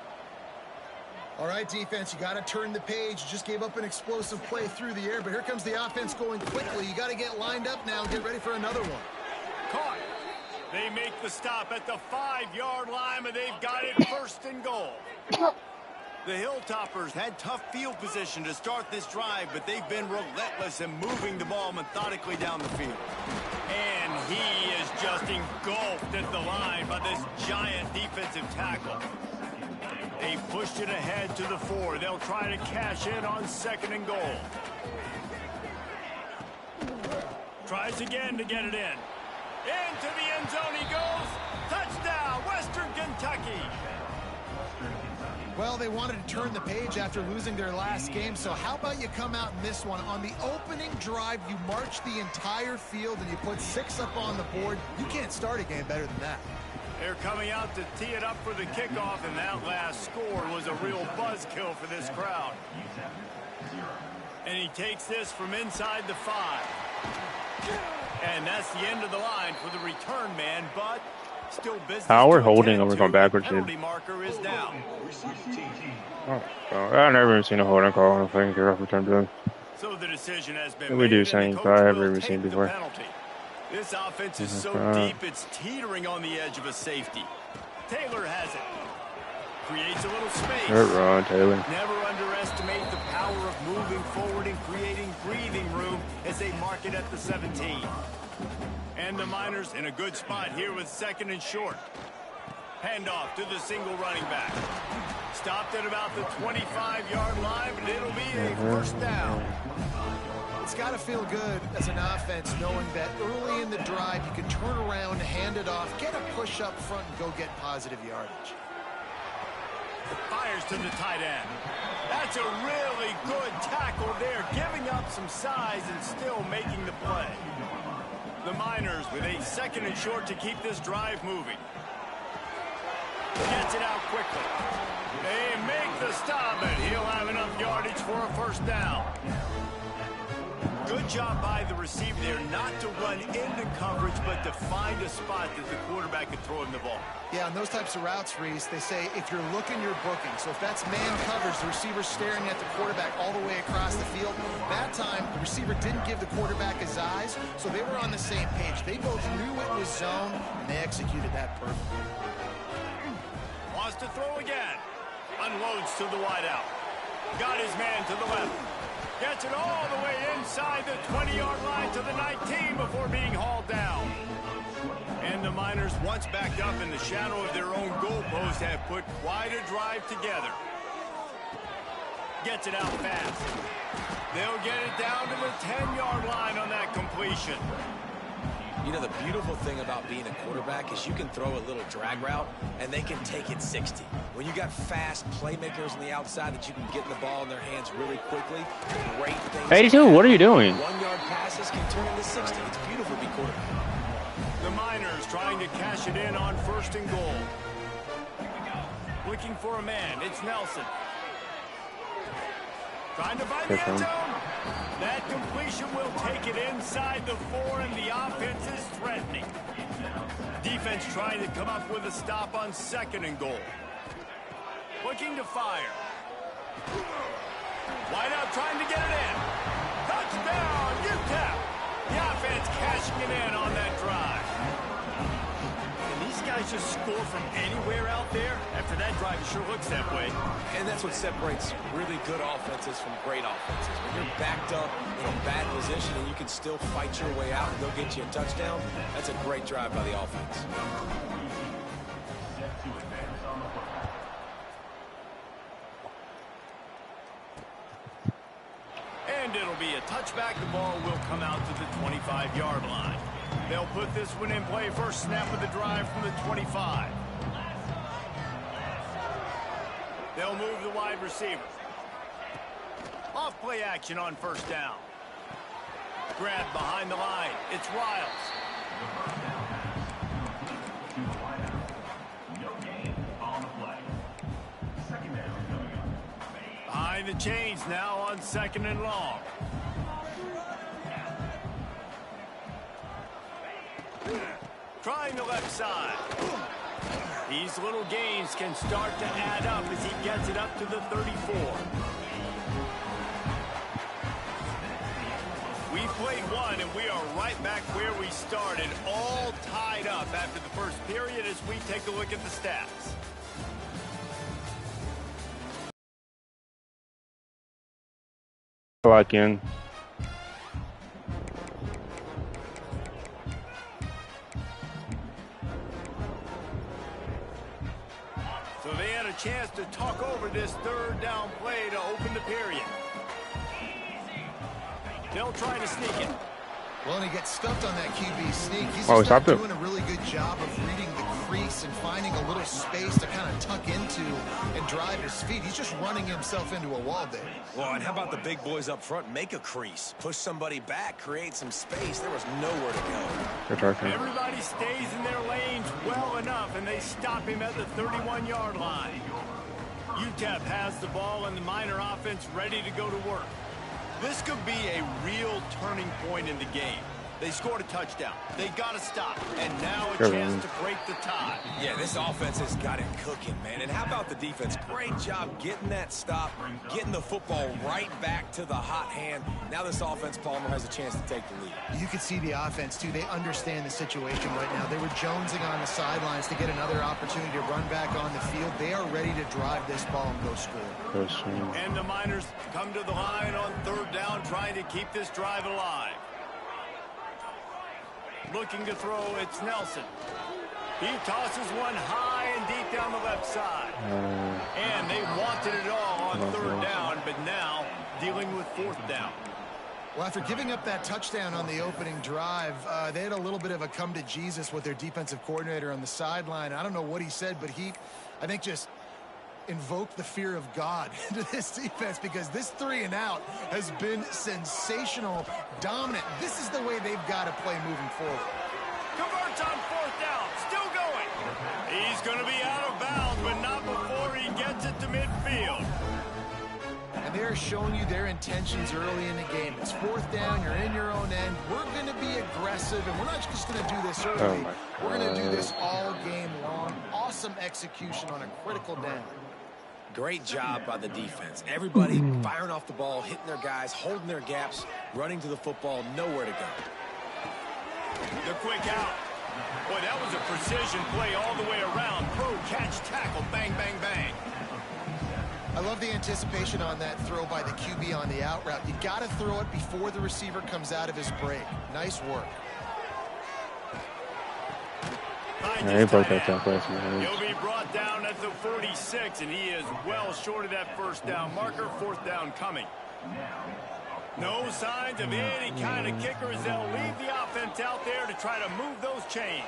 All right, defense, you got to turn the page. You just gave up an explosive play through the air, but here comes the offense going quickly. You got to get lined up now and get ready for another one. Caught. They make the stop at the 5-yard line, but they've got it first and goal. The Hilltoppers had tough field position to start this drive, but they've been relentless in moving the ball methodically down the field. And he is just engulfed at the line by this giant defensive tackle. They pushed it ahead to the 4. They'll try to cash in on second and goal. Tries again to get it in. Into the end zone he goes. Touchdown, Western Kentucky. Well, they wanted to turn the page after losing their last game, so how about you come out in this one? On the opening drive, you march the entire field and you put 6 up on the board. You can't start a game better than that. They're coming out to tee it up for the kickoff, and that last score was a real buzzkill for this crowd. And he takes this from inside the 5. And that's the end of the line for the return man, but still business. How we're holding over going backwards, dude. Penalty marker is down. Oh, I've never even seen a holding call on a fucking kickoff return to. So the decision has been We made, do and the same, coach but I have will never take seen the before. penalty. This offense is so deep, it's teetering on the edge of a safety. Taylor has it. Creates a little space. Good run, Taylor. Never underestimate the power of moving forward and creating breathing room as they mark it at the 17. And the Miners in a good spot here with second and short. Handoff to the single running back. Stopped at about the 25-yard line, but it'll be a first down. It's got to feel good as an offense knowing that early in the drive you can turn around, hand it off, get a push up front, and go get positive yardage. Fires to the tight end. That's a really good tackle there, giving up some size and still making the play. The Miners with a second and short to keep this drive moving. Gets it out quickly. They make the stop, and he'll have enough yardage for a first down. Good job by the receiver there not to run into coverage, but to find a spot that the quarterback could throw him the ball. Yeah, on those types of routes, Reese, they say if you're looking, you're booking. So if that's man coverage, the receiver's staring at the quarterback all the way across the field. That time, the receiver didn't give the quarterback his eyes, so they were on the same page. They both knew it was zone, and they executed that perfectly. Wants to throw again. Unloads to the wideout. Got his man to the left. Gets it all the way inside the 20-yard line to the 19 before being hauled down. And the Miners, once backed up in the shadow of their own goalpost, have put quite a drive together. Gets it out fast. They'll get it down to the 10-yard line on that completion. You know, the beautiful thing about being a quarterback is you can throw a little drag route, and they can take it 60. When you got fast playmakers on the outside that you can get the ball in their hands really quickly, great things. 82, what are you doing? 1-yard passes can turn into 60. It's beautiful to be quarterback. The Miners trying to cash it in on 1st and goal. Looking for a man. It's Nelson. Trying to find the end zone. That completion will take it inside the 4, and the offense is threatening. Defense trying to come up with a stop on 2nd and goal. Looking to fire. Wide out trying to get it in. Touchdown, UTEP. The offense cashing it in on that drive. Can these guys just score from anywhere out there? After that drive, it sure looks that way. And that's what separates really good offenses from great offenses. When you're backed up in a bad position and you can still fight your way out and they'll get you a touchdown, that's a great drive by the offense. And it'll be a touchback. The ball will come out to the 25-yard line. They'll put this one in play. First snap of the drive from the 25. They'll move the wide receiver. Off play action on 1st down. Grabbed behind the line. It's Riles. Behind the chains now on 2nd and long. Trying the left side. These little gains can start to add up as he gets it up to the 34. We played one, and we are right back where we started, all tied up after the first period as we take a look at the stats. Lock in. So they had a chance to talk over this 3rd down play to open the period. They'll try to sneak it. Well, and he gets stuffed on that QB sneak. He's Oh, just not stopped it. doing a really good job of reading the crease and finding a little space to kind of tuck into and drive his feet. He's just running himself into a wall there. Well, and how about the big boys up front? Make a crease. Push somebody back. Create some space. There was nowhere to go. Good talking. Everybody stays in their lanes well enough, and they stop him at the 31-yard line. UTEP has the ball, and the Miner offense ready to go to work. This could be a real turning point in the game. They scored a touchdown. They got to stop. And now a chance to break the tie. Yeah, this offense has got it cooking, man. And how about the defense? Great job getting that stop, getting the football right back to the hot hand. Now this offense, Palmer, has a chance to take the lead. You can see the offense, too. They understand the situation right now. They were jonesing on the sidelines to get another opportunity to run back on the field. They are ready to drive this ball and go score. And the Miners come to the line on 3rd down, trying to keep this drive alive. Looking to throw, it's Nelson. He tosses one high and deep down the left side. And they wanted it all on 3rd down, but now dealing with 4th down. Well, after giving up that touchdown on the opening drive, they had a little bit of a come to Jesus with their defensive coordinator on the sideline. I don't know what he said, but he, I think, just invoked the fear of God into this defense, because this 3 and out has been sensational, dominant. This is the way they've got to play moving forward. Converts on 4th down, still going. He's going to be out of bounds, but not before he gets it to midfield. And they're showing you their intentions early in the game. It's 4th down, you're in your own end. We're going to be aggressive, and we're not just going to do this early. We're going to do this all game long. Awesome execution on a critical down. Great job by the defense. Everybody firing off the ball, hitting their guys, holding their gaps, running to the football, nowhere to go. The quick out. Boy, that was a precision play all the way around. Pro catch, tackle, bang, bang, bang. I love the anticipation on that throw by the QB on the out route. You got to throw it before the receiver comes out of his break. Nice work. Yeah, he broke that tackle. He'll be brought down at the 46, and he is well short of that first down marker. Fourth down coming. No signs of any kind of kickers. They'll leave the offense out there to try to move those chains.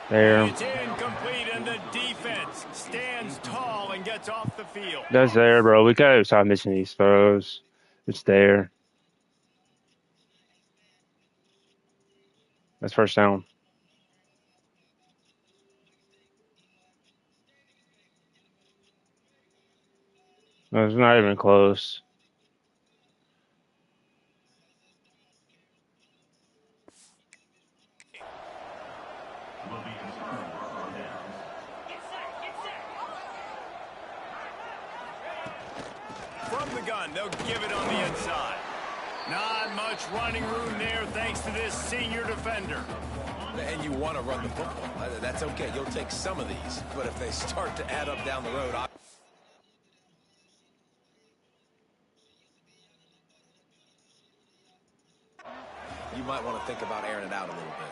There. It's incomplete, and the defense stands tall and gets off the field. That's there, bro. We gotta stop missing these throws. It's there. That's first down. No, it's not even close. From the gun, they'll give it on the inside. Not much running room there thanks to this senior defender. And you want to run the football. That's okay. You'll take some of these. But if they start to add up down the road, you might want to think about airing it out a little bit.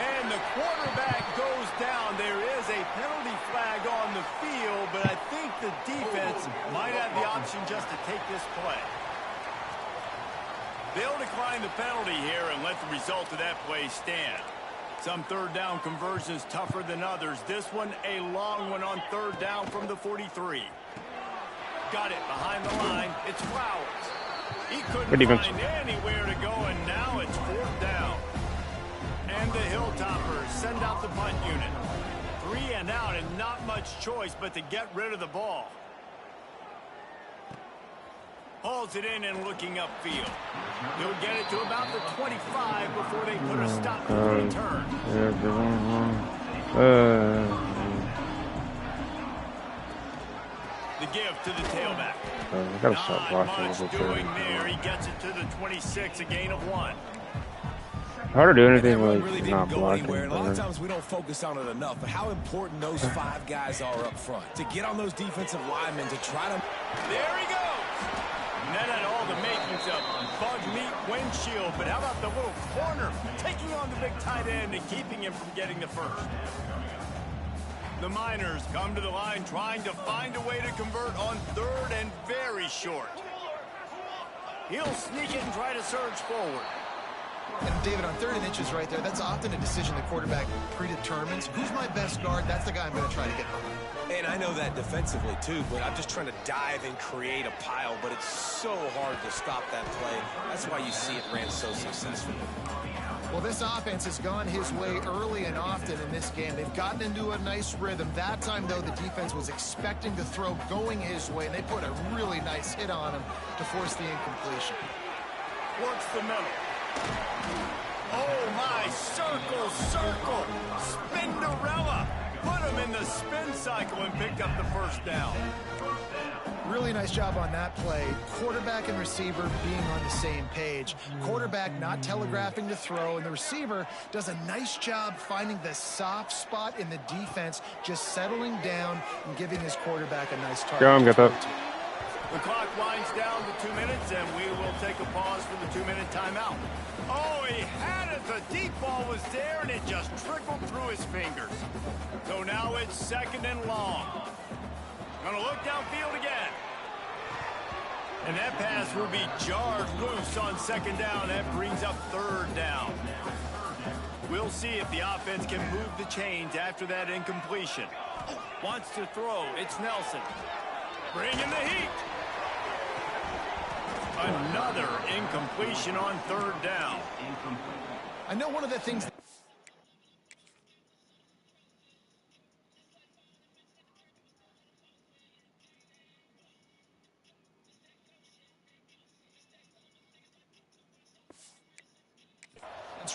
And the quarterback goes down. There is a penalty flag on the field, but I think the defense might have the option just to take this play. They'll decline the penalty here and let the result of that play stand. Some third down conversions tougher than others. This one a long one on third down from the 43. Got it behind the line. It's Flowers. He couldn't find anywhere to go, and now it's fourth down. And the Hilltoppers send out the punt unit. 3 and out, and not much choice but to get rid of the ball. Hauls it in and looking upfield. He'll get it to about the 25 before they put a stop to the return. The give to the tailback. Not much doing there. He gets it to the 26, a gain of 1. Hard to do anything really like didn't not go blocking. anywhere. And a lot of times we don't focus on it enough, but how important those 5 guys are up front to get on those defensive linemen to try to. There he goes. And that had all the makings of bug meat windshield, but how about the little corner taking on the big tight end and keeping him from getting the first? The Miners come to the line trying to find a way to convert on third and very short. He'll sneak it and try to surge forward. And David, on 3rd and inches right there, that's often a decision the quarterback predetermines. Who's my best guard? That's the guy I'm going to try to get behind. And I know that defensively too, but I'm just trying to dive and create a pile, but it's so hard to stop that play. That's why you see it ran so successfully. Well, this offense has gone his way early and often in this game. They've gotten into a nice rhythm. That time, though, the defense was expecting the throw going his way, and they put a really nice hit on him to force the incompletion. Works the middle. Oh, my, circle, circle, Spinderella. Put him in the spin cycle and picked up the first down. Really nice job on that play. Quarterback and receiver being on the same page. Quarterback not telegraphing the throw, and the receiver does a nice job finding the soft spot in the defense, just settling down and giving his quarterback a nice target. Get that. The clock winds down to 2 minutes, and we will take a pause for the 2-minute timeout. Oh, he had it. The deep ball was there, and it just trickled through his fingers. So now it's 2nd and long. Gonna look downfield again. And that pass will be jarred loose on 2nd down. That brings up 3rd down. We'll see if the offense can move the chains after that incompletion. Wants to throw. It's Nelson. Bring in the heat. Another incompletion on 3rd down. I know one of the things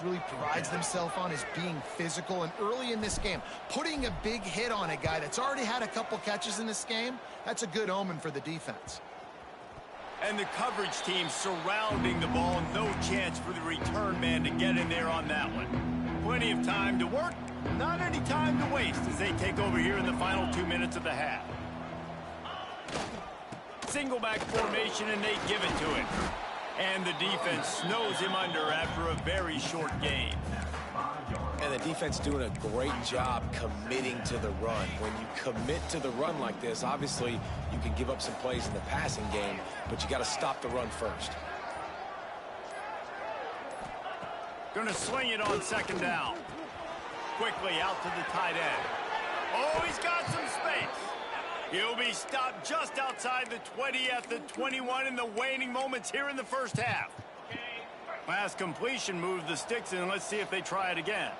really prides themselves on is being physical, and early in this game, putting a big hit on a guy that's already had a couple catches in this game, that's a good omen for the defense. And the coverage team surrounding the ball. No chance for the return man to get in there on that one. Plenty of time to work. Not any time to waste as they take over here in the final 2 minutes of the half. Single back formation, and they give it to him. And the defense snows him under after a very short game. And the defense doing a great job committing to the run. When you commit to the run like this, obviously you can give up some plays in the passing game, but you got to stop the run first. Going to sling it on second down. Quickly out to the tight end. Oh, he's got some space. He'll be stopped just outside the 20 at the 21 in the waning moments here in the first half. Last completion moved the sticks in. Let's see if they try it again.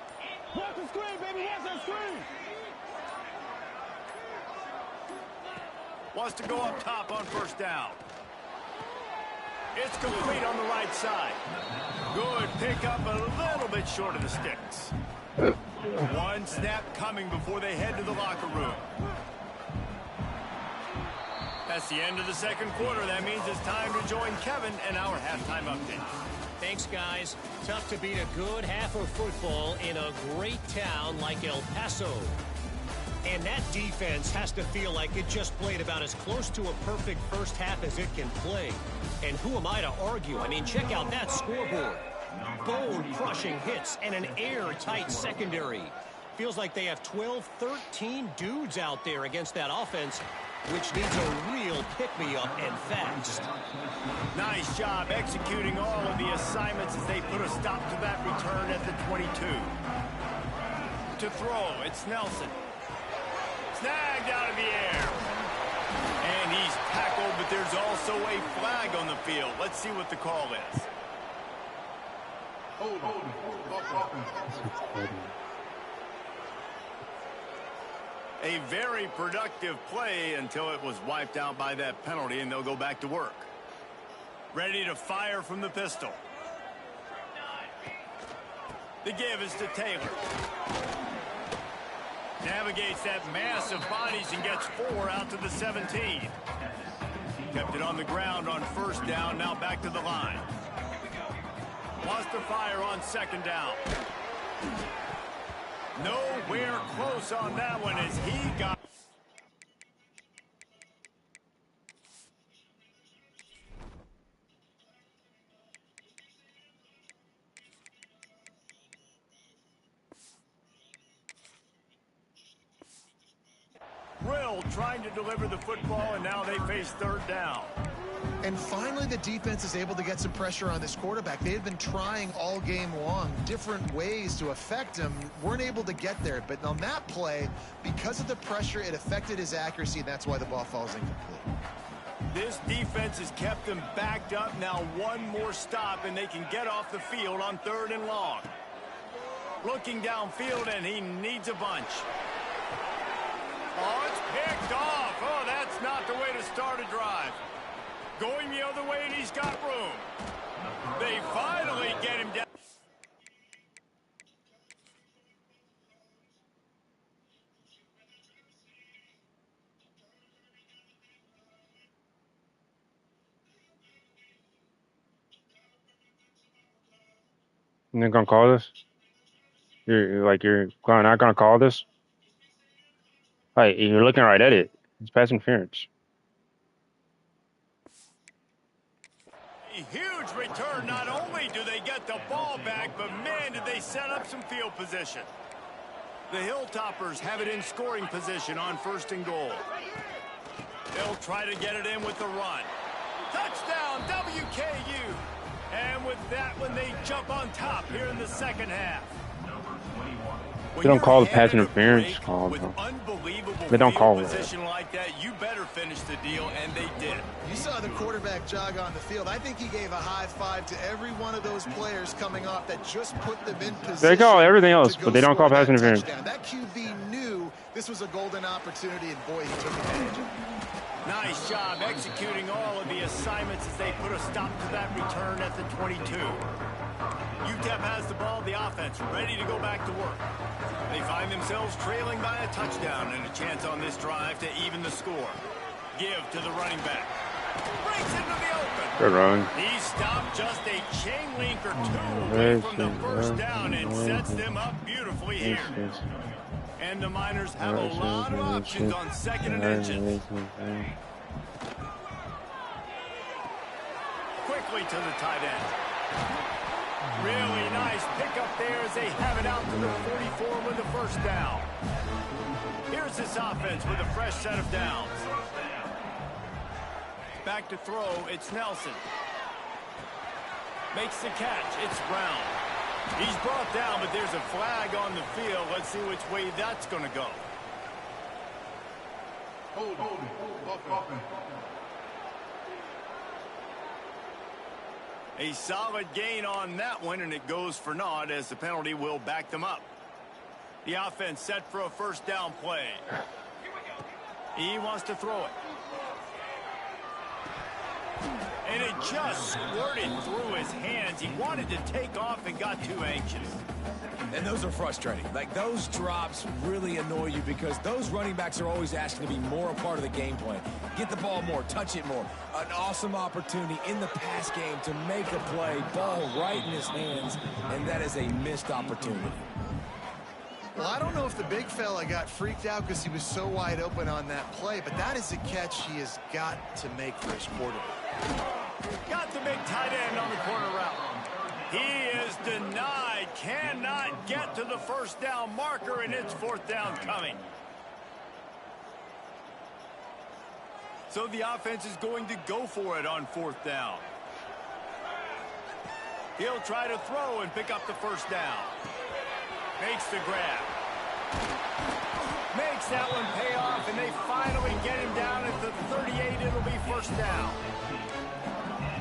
Watch the screen, baby. Watch that screen. Wants to go up top on first down. It's complete on the right side. Good pickup, a little bit short of the sticks. One snap coming before they head to the locker room. That's the end of the second quarter. That means it's time to join Kevin and our halftime update. Thanks, guys. Tough to beat a good half of football in a great town like El Paso. And that defense has to feel like it just played about as close to a perfect first half as it can play. And who am I to argue? I mean, check out that scoreboard. Bone-crushing hits and an airtight secondary. Feels like they have 12, 13 dudes out there against that offense, which needs a real pick-me-up and fast. Nice job executing all of the assignments as they put a stop to that return at the 22. To throw, it's Nelson. Snagged out of the air. And he's tackled, but there's also a flag on the field. Let's see what the call is. A very productive play until it was wiped out by that penalty, and they'll go back to work. Ready to fire from the pistol. The give is to Taylor. Navigates that mass of bodies and gets 4 out to the 17. Kept it on the ground on first down, now back to the line. Wants to fire on second down. Nowhere close on that one as he got... Brill trying to deliver the football, and now they face third down. And finally, the defense is able to get some pressure on this quarterback. They had been trying all game long different ways to affect him. Weren't able to get there. But on that play, because of the pressure, it affected his accuracy, and that's why the ball falls incomplete. This defense has kept them backed up. Now one more stop, and they can get off the field on third and long. Looking downfield, and he needs a bunch. Oh, it's picked off. Oh, that's not the way to start a drive. Going the other way, and he's got room. They finally get him down. You're gonna call this? You're not gonna call this? Like, you're looking right at it. It's pass interference. A huge return. Not only do they get the ball back, but man, did they set up some field position. The Hilltoppers have it in scoring position on first and goal. They'll try to get it in with the run. Touchdown, WKU. And with that one, they jump on top here in the second half. They don't call the pass interference. They don't call it. Position like that, you better finish the deal, and they did. You saw the quarterback jog on the field. I think he gave a high five to every one of those players coming off that just put them in position. They call everything else, but they don't call pass interference. That QB knew this was a golden opportunity, and boy, he took advantage of it. Nice job executing all of the assignments as they put a stop to that return at the 22. UTEP has the ball, the offense ready to go back to work. They find themselves trailing by a touchdown and a chance on this drive to even the score. Give to the running back. Breaks into the open. Good run. He stopped just a chain link or two away from the first down and sets them up beautifully here. And the Miners have a lot of options on second and inches. Quickly to the tight end. Really nice pickup there as they have it out to the 44 with the first down. Here's this offense with a fresh set of downs. Back to throw, it's Nelson. Makes the catch, it's Brown. He's brought down, but there's a flag on the field. Let's see which way that's going to go. Hold. A solid gain on that one, and it goes for naught as the penalty will back them up. The offense set for a first down play. He wants to throw it. And it just squirted through his hands. He wanted to take off and got too anxious. And those are frustrating. Like, those drops really annoy you because those running backs are always asking to be more a part of the game plan. Get the ball more, touch it more. An awesome opportunity in the pass game to make a play, ball right in his hands, and that is a missed opportunity. Well, I don't know if the big fella got freaked out because he was so wide open on that play, but that is a catch he has got to make for his quarterback. Got the big tight end on the corner route. He is denied, cannot get to the first down marker, and it's fourth down coming. So the offense is going to go for it on fourth down. He'll try to throw and pick up the first down. Makes the grab. Makes that one pay off, and they finally get him down at the 38. It'll be first down.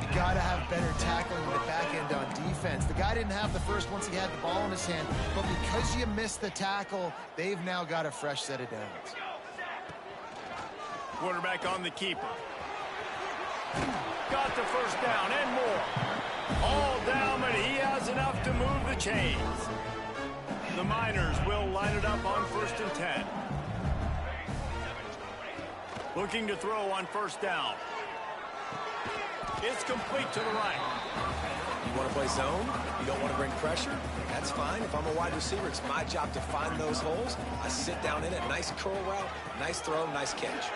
You got to have better tackling in the back end on defense. The guy didn't have the first once he had the ball in his hand, but because you missed the tackle, they've now got a fresh set of downs. Quarterback on the keeper. Got the first down and more. All down, but he has enough to move the chains. The Miners will line it up on 1st and 10. Looking to throw on first down. It's complete to the right. You want to play zone? You don't want to bring pressure? That's fine. If I'm a wide receiver, it's my job to find those holes. I sit down in it. Nice curl route, nice throw, nice catch.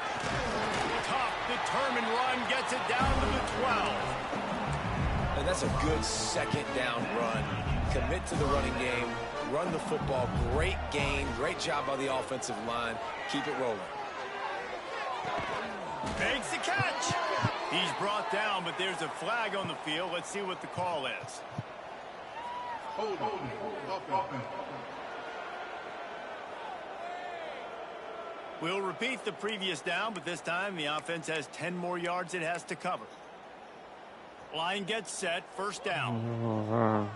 Tough, determined run gets it down to the 12. And that's a good second down run. Commit to the running game. Run the football. Great gain. Great job by the offensive line. Keep it rolling. Makes the catch. He's brought down, but there's a flag on the field. Let's see what the call is. Hold. We'll repeat the previous down, but this time the offense has 10 more yards it has to cover. Line gets set. First down.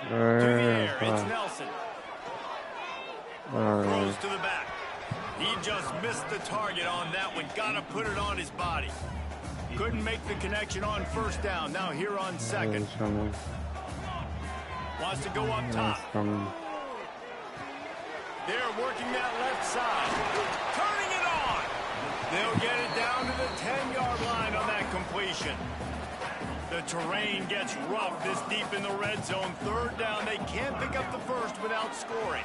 To the air, it's Nelson. Throws to the back. He just missed the target on that one. Got to put it on his body. Couldn't make the connection on first down. Now here on second. Wants to go up top. They're working that left side. Turning it on. They'll get it down to the 10-yard line on that completion. The terrain gets rough this deep in the red zone. Third down. They can't pick up the first without scoring.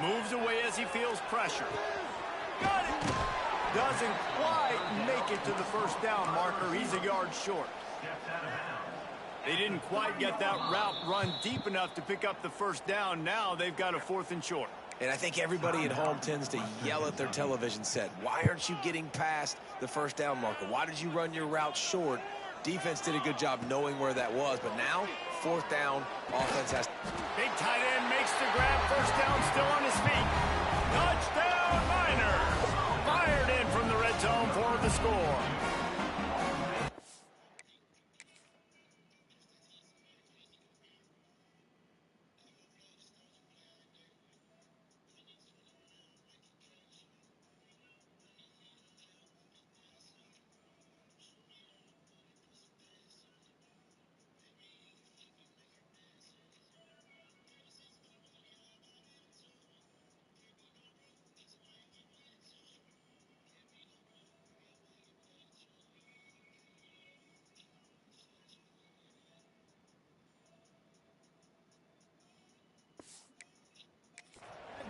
Moves away as he feels pressure. Got it. Doesn't quite make it to the first down marker. He's a yard short. They didn't quite get that route run deep enough to pick up the first down. Now they've got a 4th and short. And I think everybody at home tends to yell at their television set. Why aren't you getting past the first down marker? Why did you run your route short? Defense did a good job knowing where that was, but now, 4th down, offense has... Big tight end makes the grab. First down, still on his feet. Touchdown, Miners! Fired in from the red zone for the score.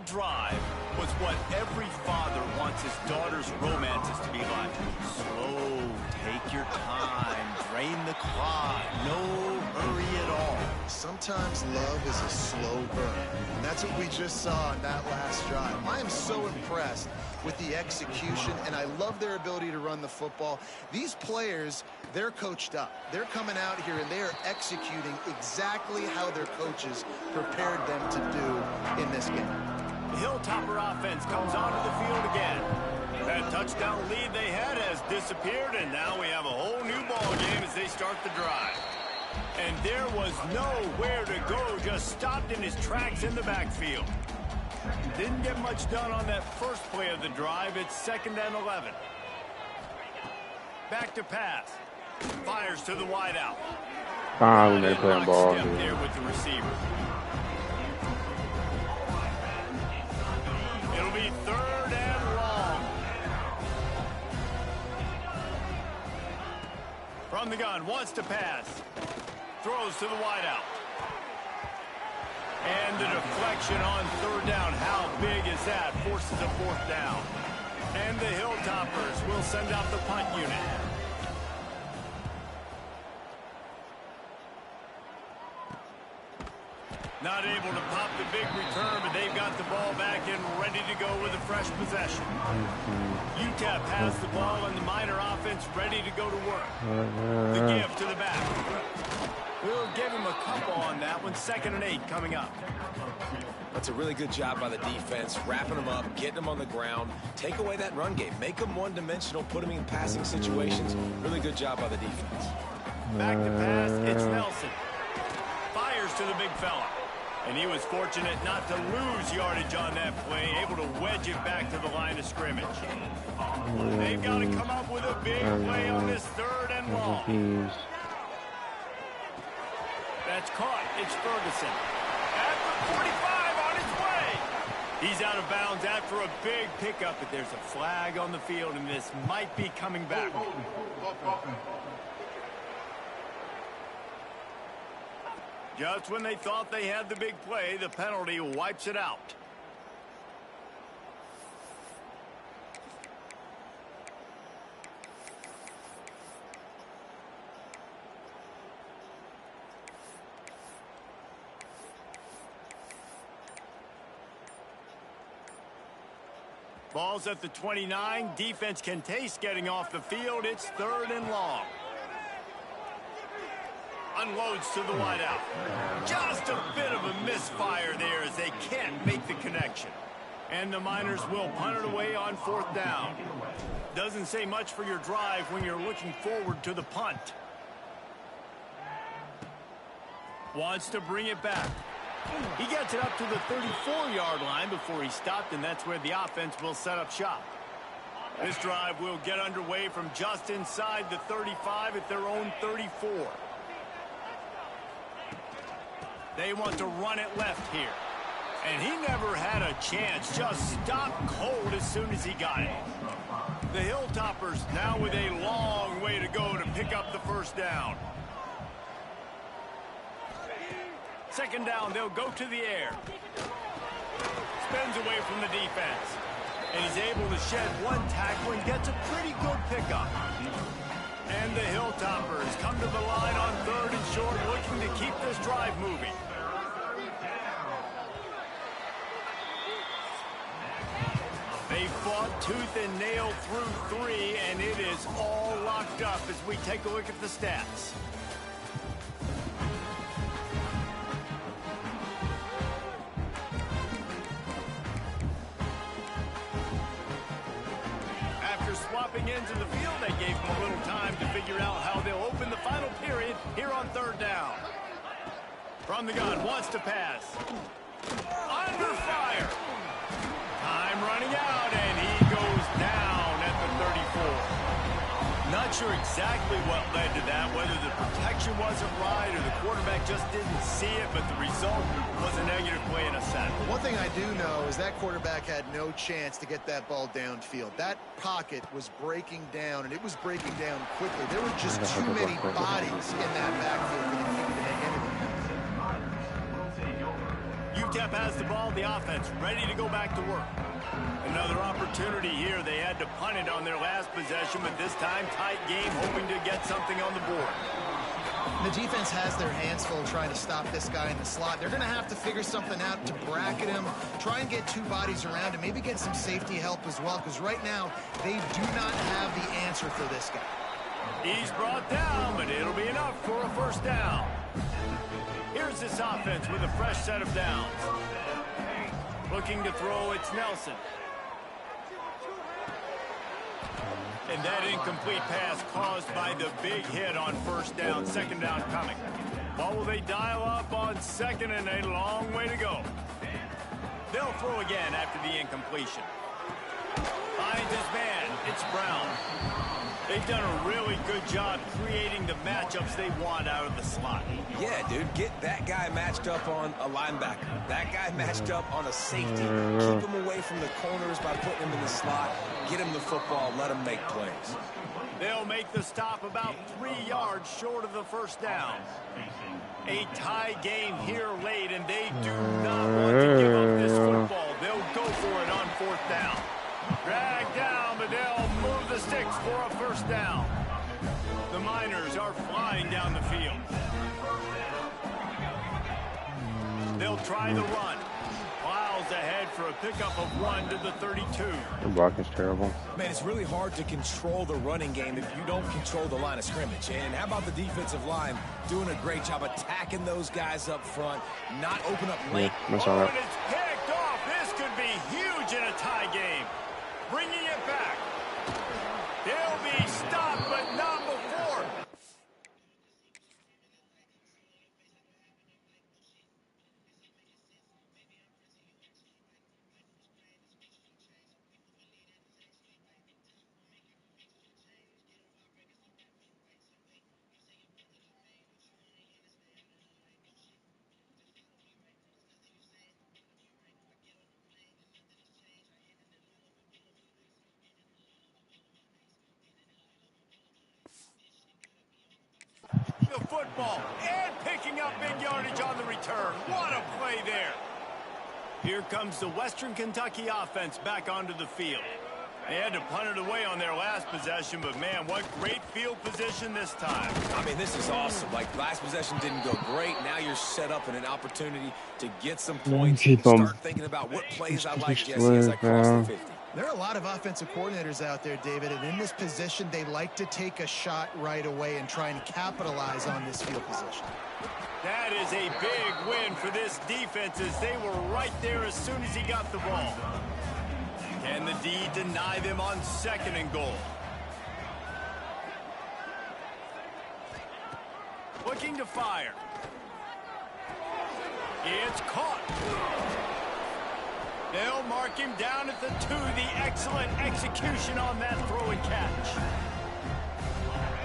drive was what every father wants his daughter's romances to be like. Slow, take your time, drain the clock, no hurry at all. Sometimes love is a slow burn, and that's what we just saw in that last drive. I am so impressed with the execution, and I love their ability to run the football. These players, they're coached up. They're coming out here, and they are executing exactly how their coaches prepared them to do in this game. The Hilltopper offense comes onto the field again. That touchdown lead they had has disappeared, and now we have a whole new ball game as they start the drive. And there was nowhere to go, just stopped in his tracks in the backfield. Didn't get much done on that first play of the drive. It's 2nd and 11. Back to pass. Fires to the wideout. We gotta play on ball. There with the receiver. It'll be 3rd and long. From the gun, wants to pass. Throws to the wideout. And the deflection on 3rd down. How big is that? Forces a 4th down. And the Hilltoppers will send out the punt unit. Not able to pop the big return, but they've got the ball back and ready to go with a fresh possession. UTEP has the ball and the Miner offense ready to go to work. The give to the back. We'll give him a couple on that one. 2nd and 8 coming up. That's a really good job by the defense, wrapping them up, getting them on the ground. Take away that run game. Make them one-dimensional, put them in passing situations. Really good job by the defense. Back to pass, it's Nelson. Fires to the big fella. And he was fortunate not to lose yardage on that play, able to wedge it back to the line of scrimmage. They've got to come up with a big play on this 3rd and long. That's caught. It's Ferguson. At the 45 on his way. He's out of bounds after a big pickup, but there's a flag on the field, and this might be coming back. Just when they thought they had the big play, the penalty wipes it out. Ball's at the 29. Defense can taste getting off the field. It's 3rd and long. Unloads to the wideout. Just a bit of a misfire there as they can't make the connection. And the Miners will punt it away on 4th down. Doesn't say much for your drive when you're looking forward to the punt. Wants to bring it back. He gets it up to the 34-yard line before he stopped, and that's where the offense will set up shop. This drive will get underway from just inside the 35 at their own 34. They want to run it left here. And he never had a chance. Just stopped cold as soon as he got it. The Hilltoppers now with a long way to go to pick up the 1st down. 2nd down, they'll go to the air. Spins away from the defense. And he's able to shed one tackle and gets a pretty good pickup. And the Hilltoppers come to the line on 3rd and short, looking to keep this drive moving. They fought tooth and nail through 3, and it is all locked up as we take a look at the stats. After swapping ends in the field, they gave them a little time to figure out how they'll open the final period here on 3rd down. From the gun, wants to pass. Under fire. Time running out, and he goes down at the 34. Not sure exactly what led to that, whether the protection wasn't right or the quarterback just didn't see it, but the result was a negative play in a set. One thing I do know is that quarterback had no chance to get that ball downfield. That pocket was breaking down, and it was breaking down quickly. There were just too many bodies in that backfield for the keeper to make anything. You've UTEP has the ball, the offense ready to go back to work. Another opportunity here. They had to punt it on their last possession, but this time tight game, hoping to get something on the board. The defense has their hands full trying to stop this guy in the slot. They're going to have to figure something out to bracket him, try and get two bodies around him, maybe get some safety help as well, because right now they do not have the answer for this guy. He's brought down, but it'll be enough for a first down. Here's this offense with a fresh set of downs. Looking to throw, it's Nelson. And that incomplete pass caused by the big hit on first down, second down coming. What will they dial up on second, and a long way to go? They'll throw again after the incompletion. Finds his man, it's Brown. They've done a really good job creating the matchups they want out of the slot. Yeah, dude, get that guy matched up on a linebacker. That guy matched up on a safety. Keep him away from the corners by putting him in the slot. Get him the football, let him make plays. They'll make the stop about 3 yards short of the first down. A tie game here late, and they do not want to give up this football. They'll go for it on fourth down. Drag down, but they'll move the sticks for a first down. The Miners are flying down the field. They'll try the run. Plows ahead for a pickup of 1 to the 32. The block is terrible. Man, it's really hard to control the running game if you don't control the line of scrimmage. And how about the defensive line doing a great job attacking those guys up front, not open up late. Yeah, I saw that. And it's picked off. This could be huge in a tie game. Bringing it back. They'll be stopped, but not before. The football and picking up big yardage on the return. What a play there. Here comes the Western Kentucky offense back onto the field. They had to punt it away on their last possession, but man, what great field position this time. I mean, this is awesome. Like, last possession didn't go great. Now you're set up in an opportunity to get some points and start thinking about what plays I like, Jesse, as I cross the 50. There are a lot of offensive coordinators out there, David, and in this position, they like to take a shot right away and try and capitalize on this field position. That is a big win for this defense, as they were right there as soon as he got the ball. Can the D deny them on second and goal? Looking to fire. It's caught. They'll mark him down at the 2. The excellent execution on that throw and catch.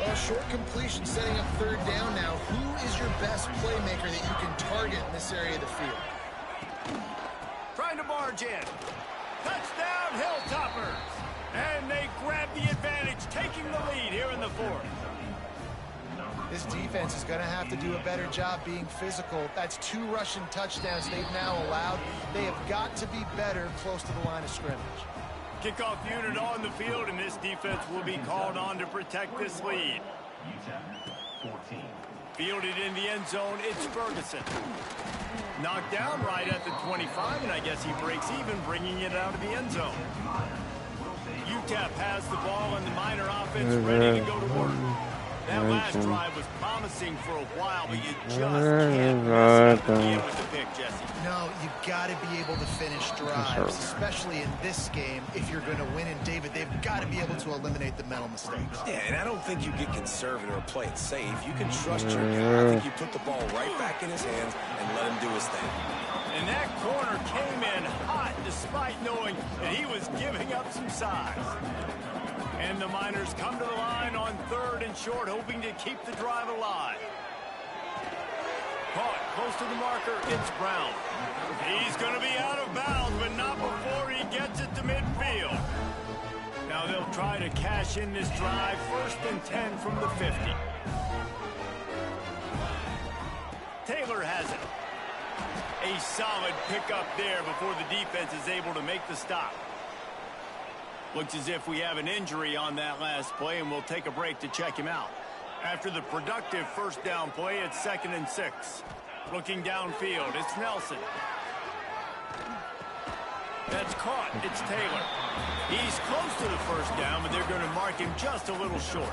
Well, short completion setting up third down now. Who is your best playmaker that you can target in this area of the field? Trying to barge in. Touchdown, Hilltoppers. And they grab the advantage, taking the lead here in the fourth. This defense is going to have to do a better job being physical. That's 2 rushing touchdowns they've now allowed. They have got to be better close to the line of scrimmage. Kickoff unit on the field, and this defense will be called on to protect this lead. Fielded in the end zone, it's Ferguson. Knocked down right at the 25, and I guess he breaks even, bringing it out of the end zone. UTEP has the ball, and the Miner offense ready to go to work. That last drive was promising for a while, but you just can't mess up again with the pick, Jesse. No, you've got to be able to finish drives, especially in this game. If you're going to win, and David, they've got to be able to eliminate the mental mistakes. Yeah, and I don't think you get conservative or play it safe. You can trust your guy. I think you put the ball right back in his hands and let him do his thing. And that corner came in hot despite knowing that he was giving up some size. And the Miners come to the line on 3rd and short, hoping to keep the drive alive. Caught close to the marker, it's Brown. He's going to be out of bounds, but not before he gets it to midfield. Now they'll try to cash in this drive, 1st and 10 from the 50. Taylor has it. A solid pickup there before the defense is able to make the stop. Looks as if we have an injury on that last play, and we'll take a break to check him out. After the productive first down play, it's 2nd and 6. Looking downfield, it's Nelson. That's caught. It's Taylor. He's close to the first down, but they're going to mark him just a little short.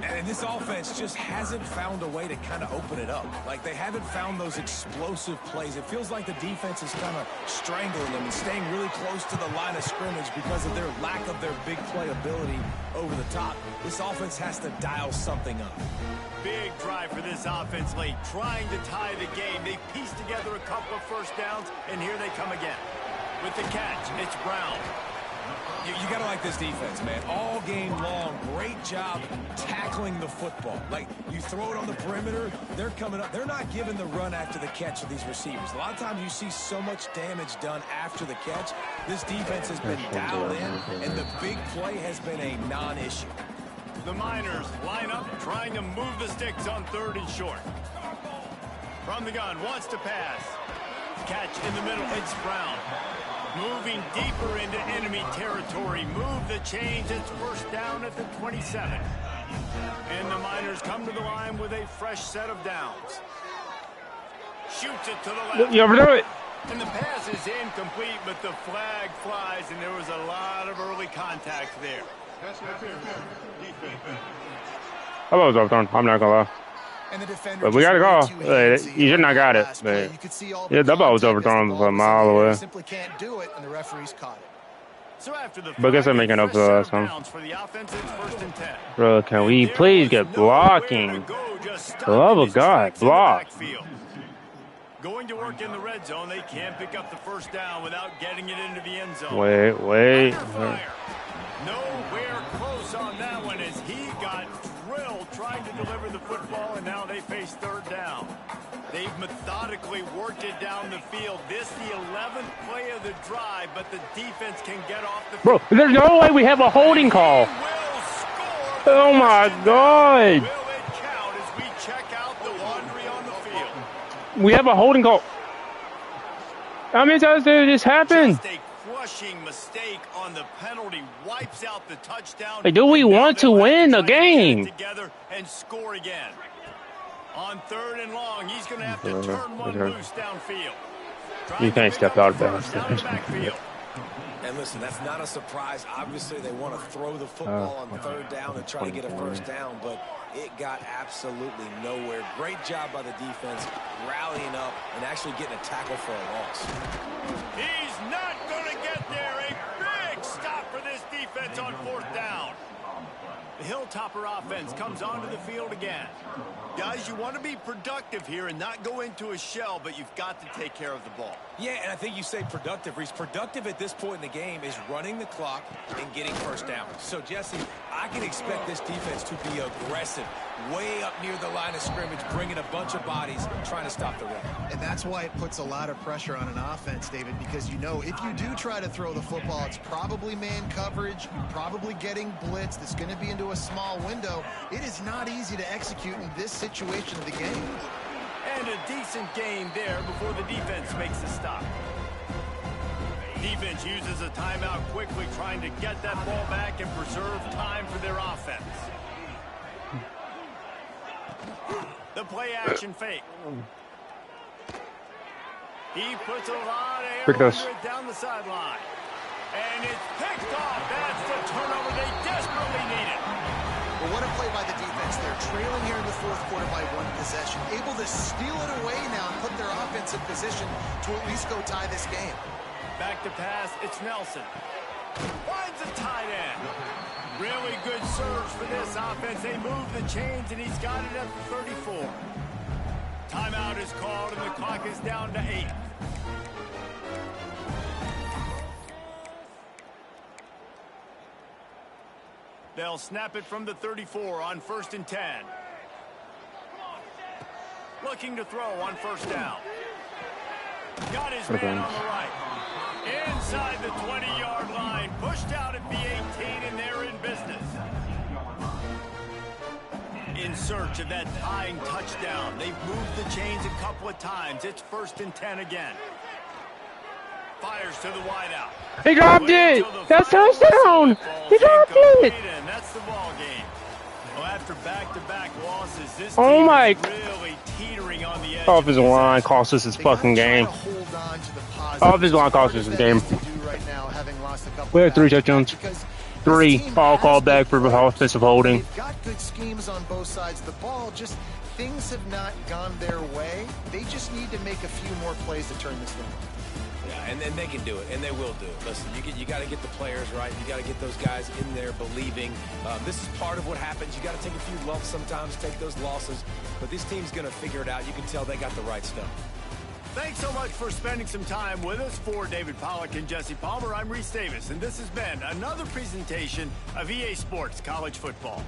And this offense just hasn't found a way to kind of open it up. Like, they haven't found those explosive plays. It feels like the defense is kind of strangling them and staying really close to the line of scrimmage because of their lack of their big play ability over the top. This offense has to dial something up. Big drive for this offense late, trying to tie the game. They pieced together a couple of first downs, and here they come again. With the catch, it's Brown. You got to like this defense, man. All game long, great job tackling the football. Like, you throw it on the perimeter, they're coming up. They're not giving the run after the catch of these receivers. A lot of times you see so much damage done after the catch. This defense has been dialed in, and the big play has been a non-issue. The Miners line up, trying to move the sticks on 3rd and short. From the gun, wants to pass. Catch in the middle, it's Brown. Moving deeper into enemy territory. Move the chains. It's first down at the 27. And the Miners come to the line with a fresh set of downs. Shoots it to the left. You overthrew it. And the pass is incomplete, but the flag flies, and there was a lot of early contact there. I thought it was overthrown. I'm not gonna lie. And the defender But we gotta go. You should not got it. But yeah, that ball was overthrown from a mile away. Simply can't do it, and the referees caught it. So after the But I guess I'm making up for the last one. Bro, can we please get blocking? For the love of God, block. Going to work in the red zone, they can't pick up the first down without getting it into the end zone. Wait. Nowhere close on that one as he got drilled trying to deliver the football, and now they face 3rd down. They've methodically worked it down the field. This the 11th play of the drive, but the defense can get off the field. Bro, there's no way we have a holding call. Oh my God. Will it count as we check out the laundry on the field? We have a holding call. How many times did this happen? Just a crushing mistake on the penalty wipes out the touchdown. Like, do we want to win the game? Together and score again. On 3rd and long, he's going to have to turn one loose downfield. You can't step out of bounds. And listen, that's not a surprise. Obviously, they want to throw the football on 3rd down and try to get a first down, but it got absolutely nowhere. Great job by the defense, rallying up and actually getting a tackle for a loss. He's not going to get there. A big stop for this defense on 4th down. The Hilltopper offense comes onto the field again. Guys, you want to be productive here and not go into a shell, but you've got to take care of the ball. Yeah, and I think you say productive, Reese. Productive at this point in the game is running the clock and getting first down. So, Jesse, I can expect this defense to be aggressive, way up near the line of scrimmage, bringing a bunch of bodies, trying to stop the run. And that's why it puts a lot of pressure on an offense, David, because you know if you do try to throw the football, it's probably man coverage, you're probably getting blitzed, it's going to be into a small window. It is not easy to execute in this situation of the game. And a decent gain there before the defense makes the stop. Defense uses a timeout quickly, trying to get that ball back and preserve time for their offense. The play action fake. He puts a lot of air under it down the sideline. And it's picked off. That's the turnover they desperately needed. Well, what a play by the defense. They're trailing here in the 4th quarter by 1 possession. Able to steal it away now and put their offense in position to at least go tie this game. Back to pass, it's Nelson. Finds a tight end. Really good surge for this offense. They move the chains, and he's got it at the 34. Timeout is called, and the clock is down to 8. They'll snap it from the 34 on 1st and 10. Looking to throw on 1st down. Got his man on the right. Inside the 20-yard line. Pushed out at the 18, and they're in business. in search of that tying touchdown. They've moved the chains a couple of times. It's 1st and 10 again. Fires to the wideout. He dropped it. That's touchdown. He dropped it. And that's the ball game. Well, after back-to-back losses, this Oh team my. is really teetering on the edge. Offensive line cost us this fucking game. Offensive line cost us this game. We had 3 touchdowns. 3 all called back for offensive holding. They've got good schemes on both sides of the ball. Just things have not gone their way. They just need to make a few more plays to turn this thing. Yeah, and they can do it, and they will do it. Listen, you got to get the players right. You got to get those guys in there believing. This is part of what happens. You got to take a few lumps sometimes, take those losses. But this team's going to figure it out. You can tell they got the right stuff. Thanks so much for spending some time with us. For David Pollack and Jesse Palmer, I'm Reese Davis, and this has been another presentation of EA Sports College Football.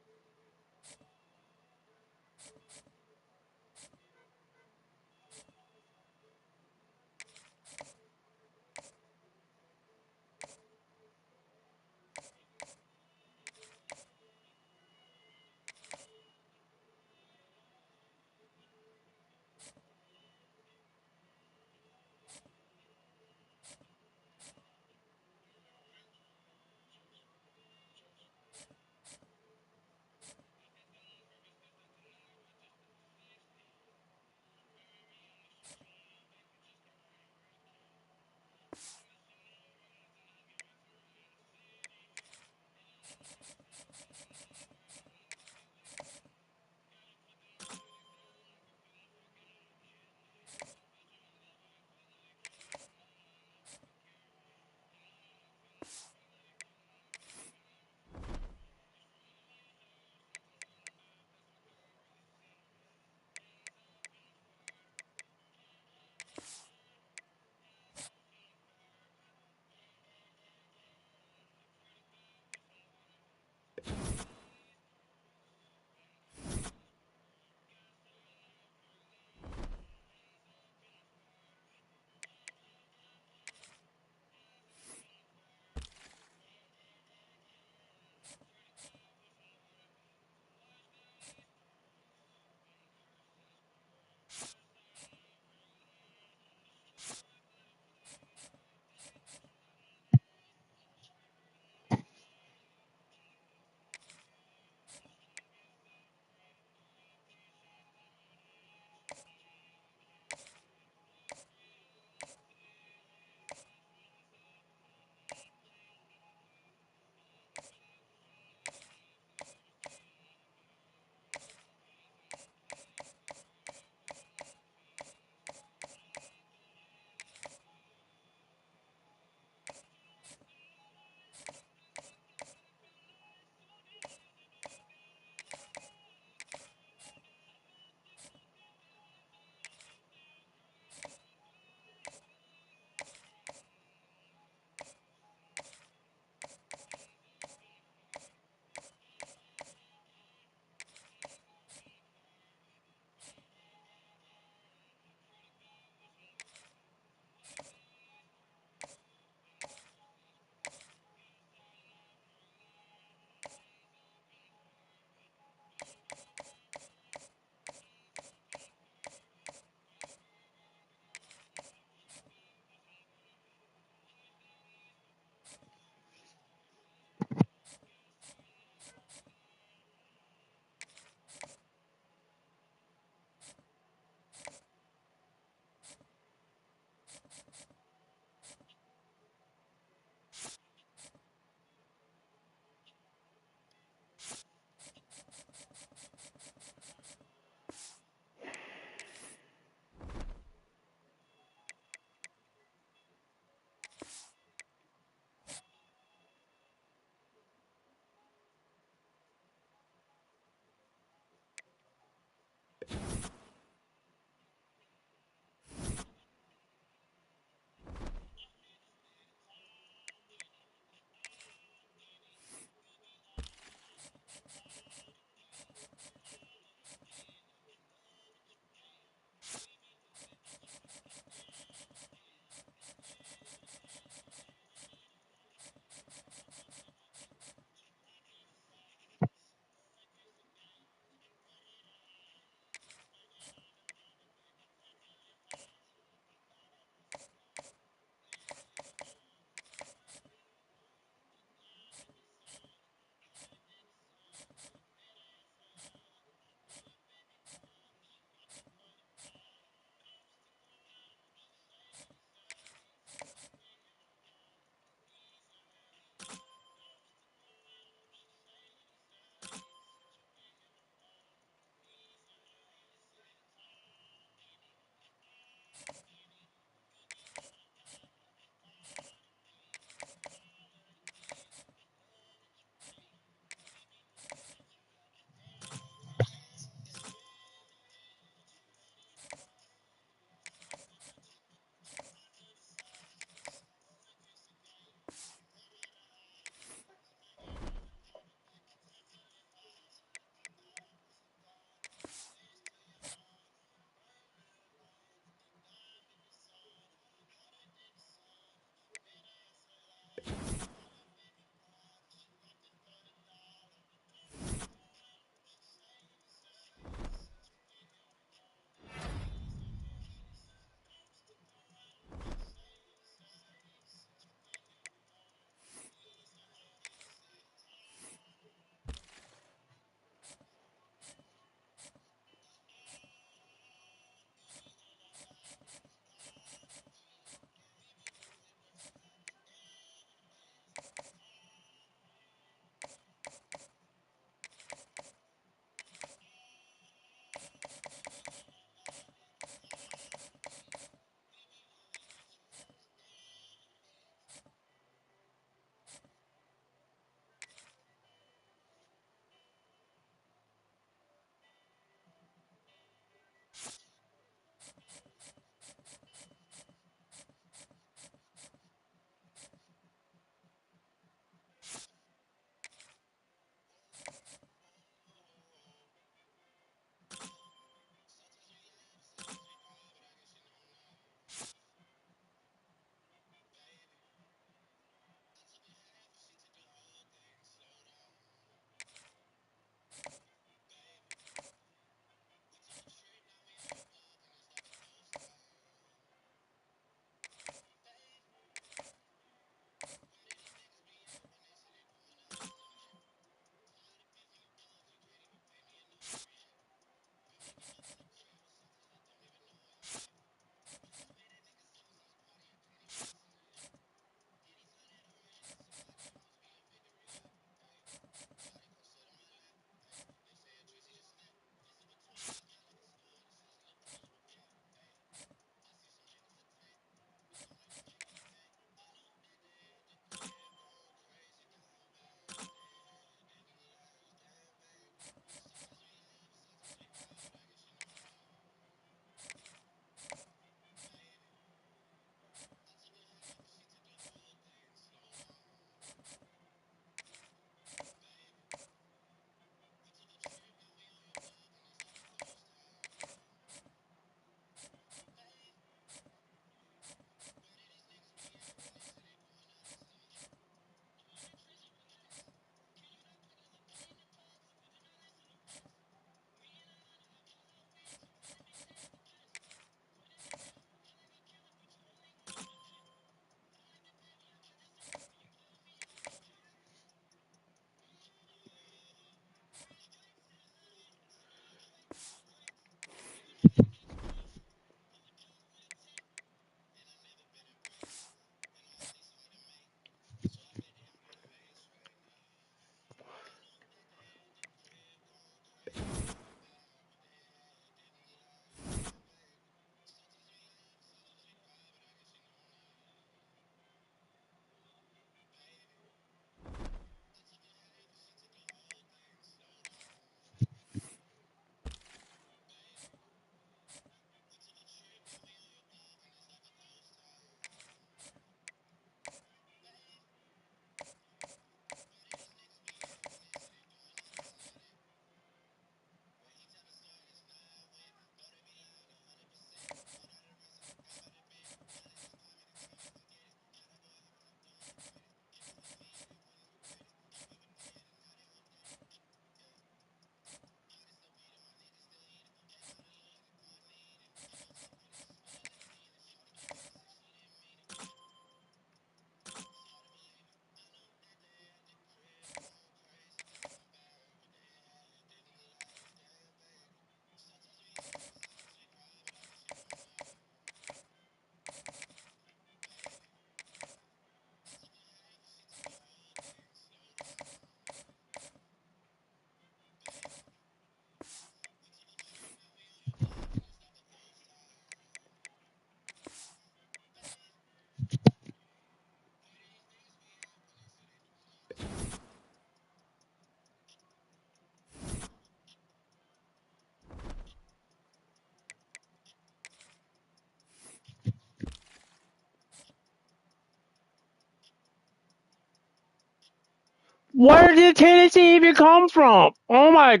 Where did Tennessee even come from? Oh my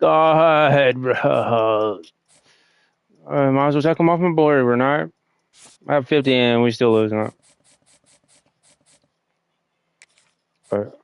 God, bro. Might as well take them off my board. We're not. I have 50 and we still losing. But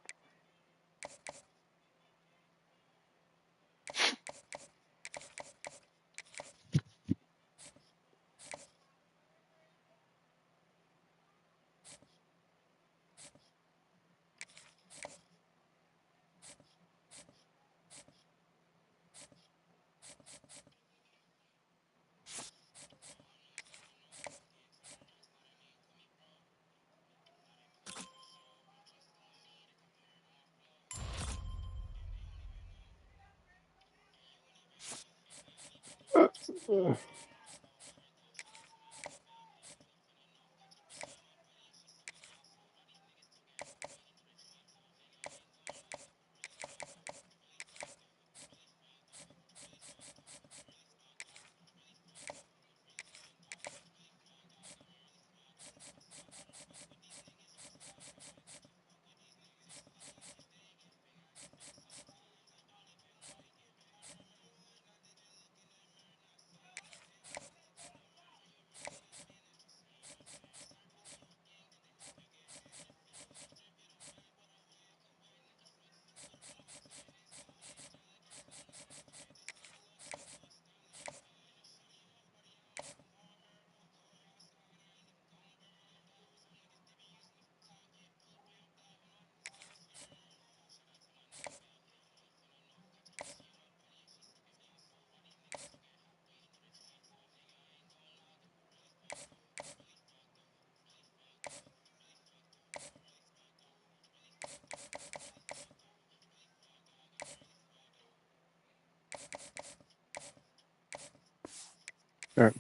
all right.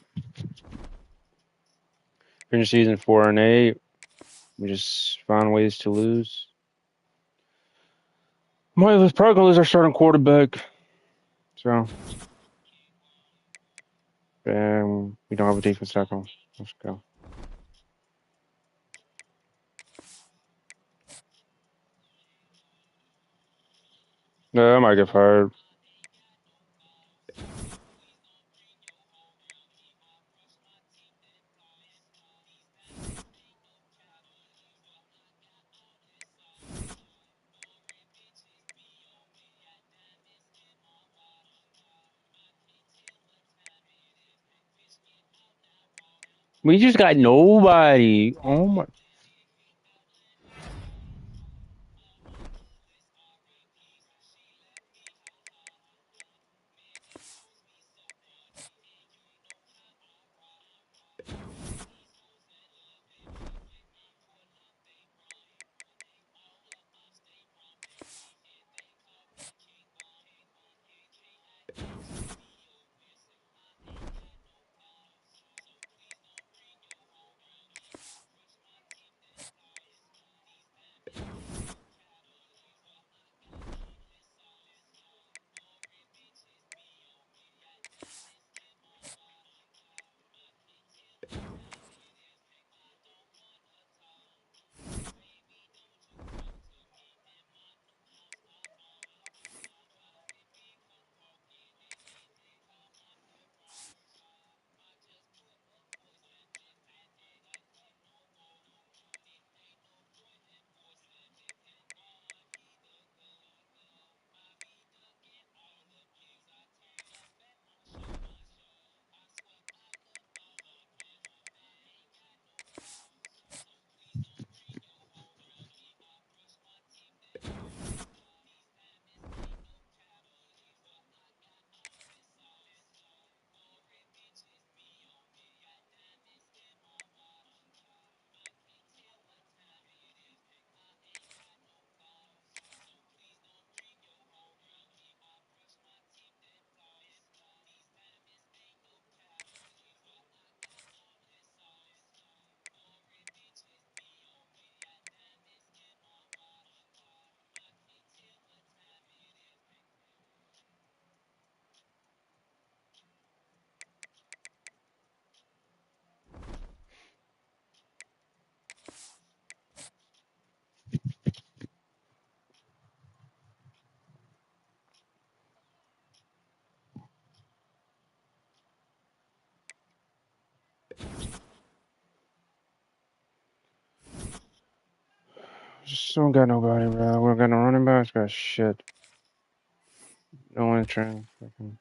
Finish season 4-8. We just find ways to lose. Probably gonna lose our starting quarterback. So, we don't have a defense tackle. Let's go. No, I might get fired. We just got nobody. Oh my. Just don't got nobody, bro. We don't got no running backs. Got shit. No one trying. Fucking.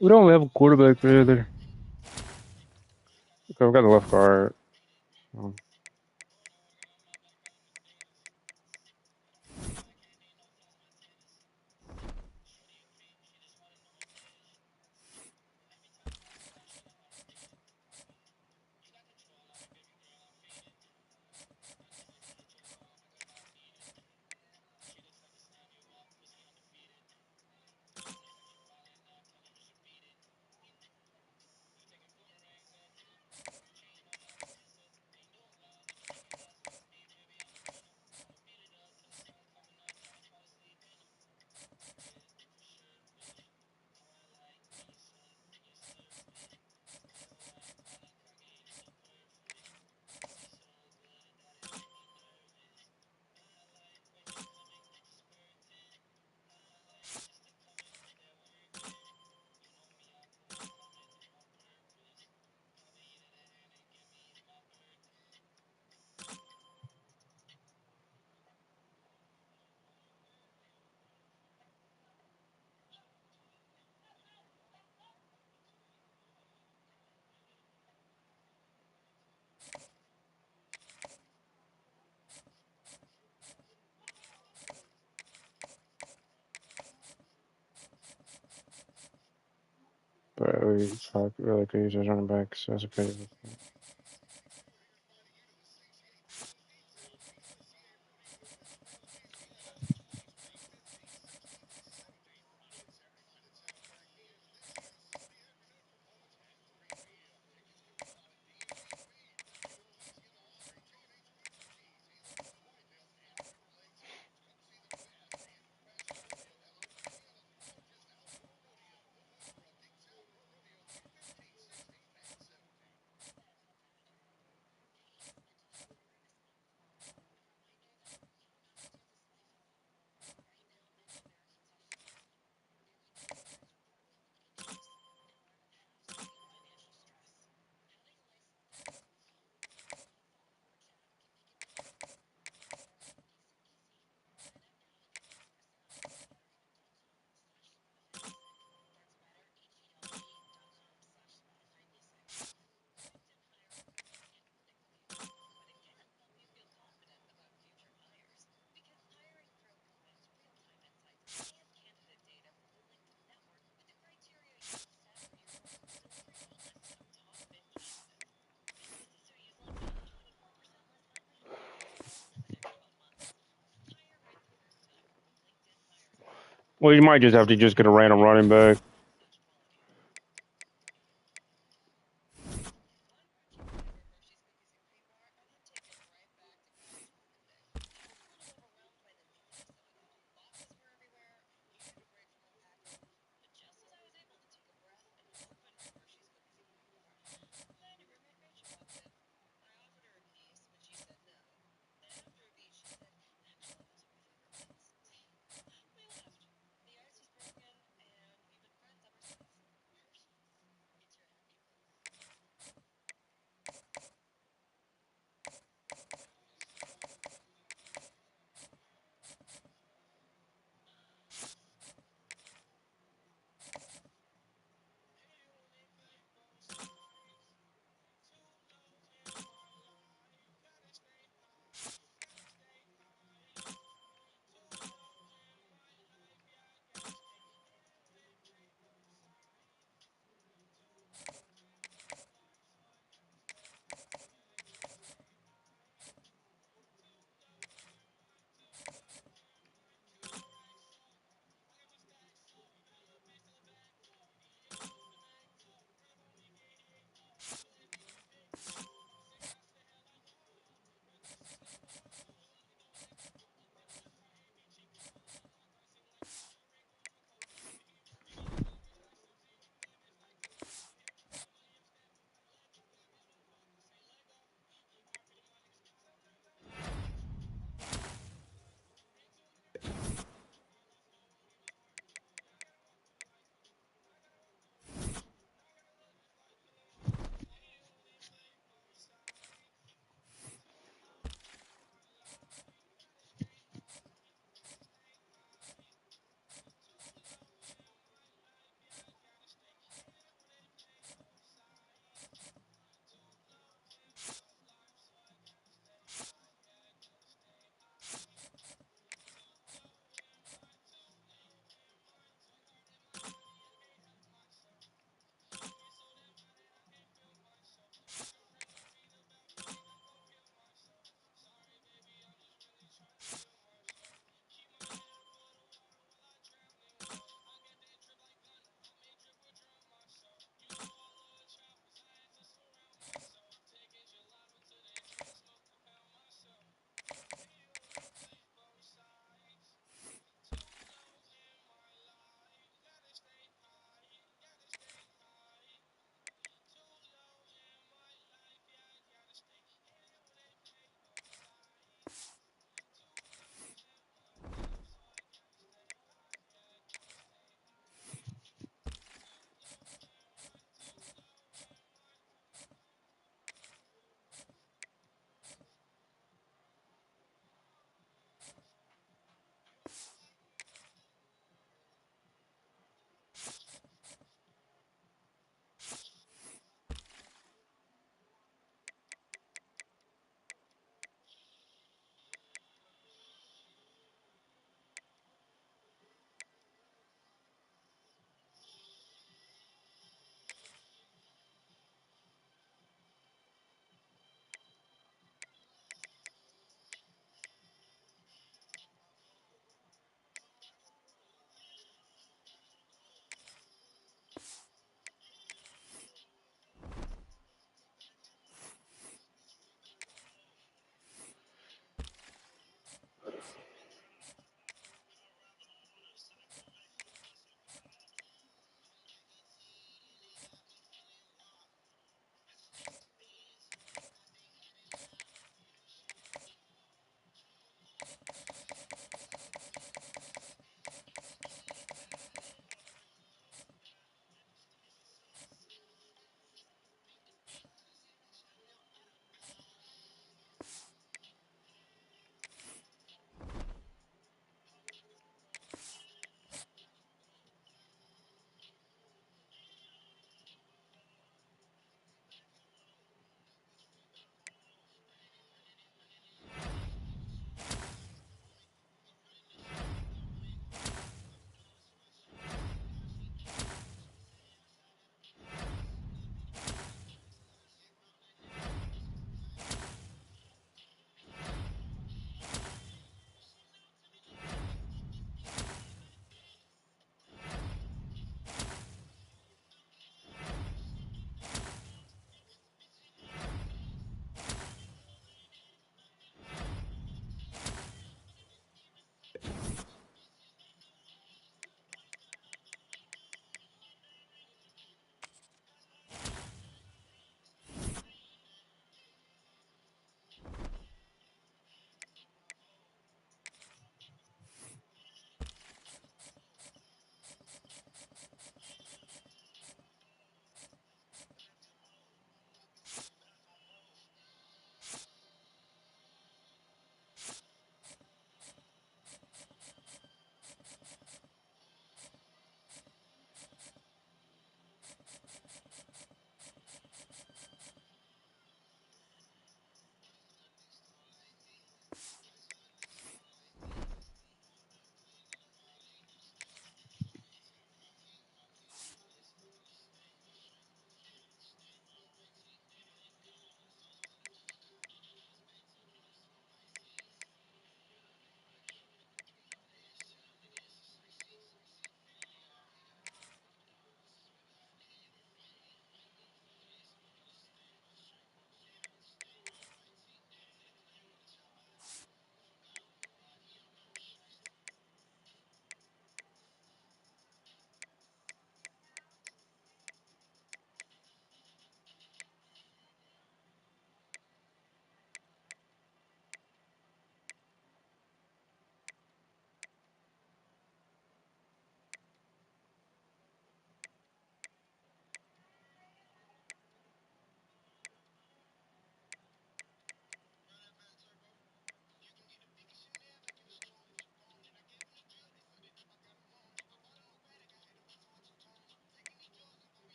We don't have a quarterback for either. Okay, we got the left guard. Um, we talk really could use those running backs. That's a crazy. Well, you might just have to just get a random running back.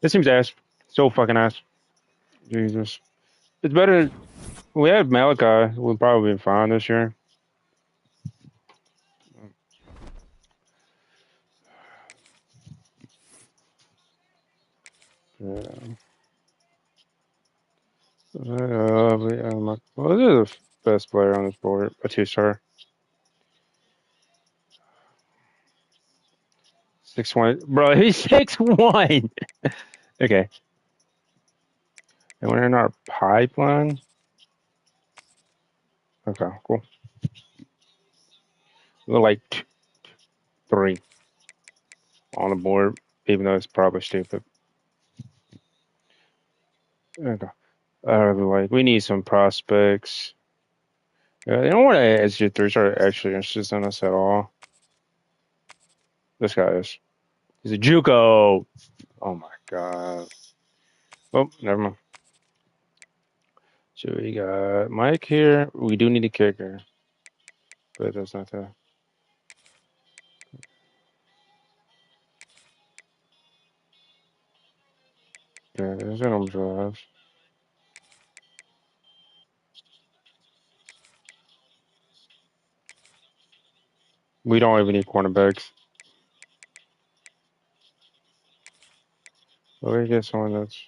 This seems ass. So fucking ass. Jesus. It's better. We had Malachi. We'll probably be fine this year. Yeah. Well, this is the best player on this board. A 2-star. 6'1". Bro, he's 6'1". Okay. And we're in our pipeline. Okay, cool. We're like 3 on the board, even though it's probably stupid. Okay. Like, we need some prospects. They don't want to SG 3-star actually interested in us at all. This guy is. He's a Juco. Oh my god. Oh, never mind. So we got Mike here. We do need a kicker, but that's not that. Yeah, there's no drives. We don't even need cornerbacks. But we get someone that's.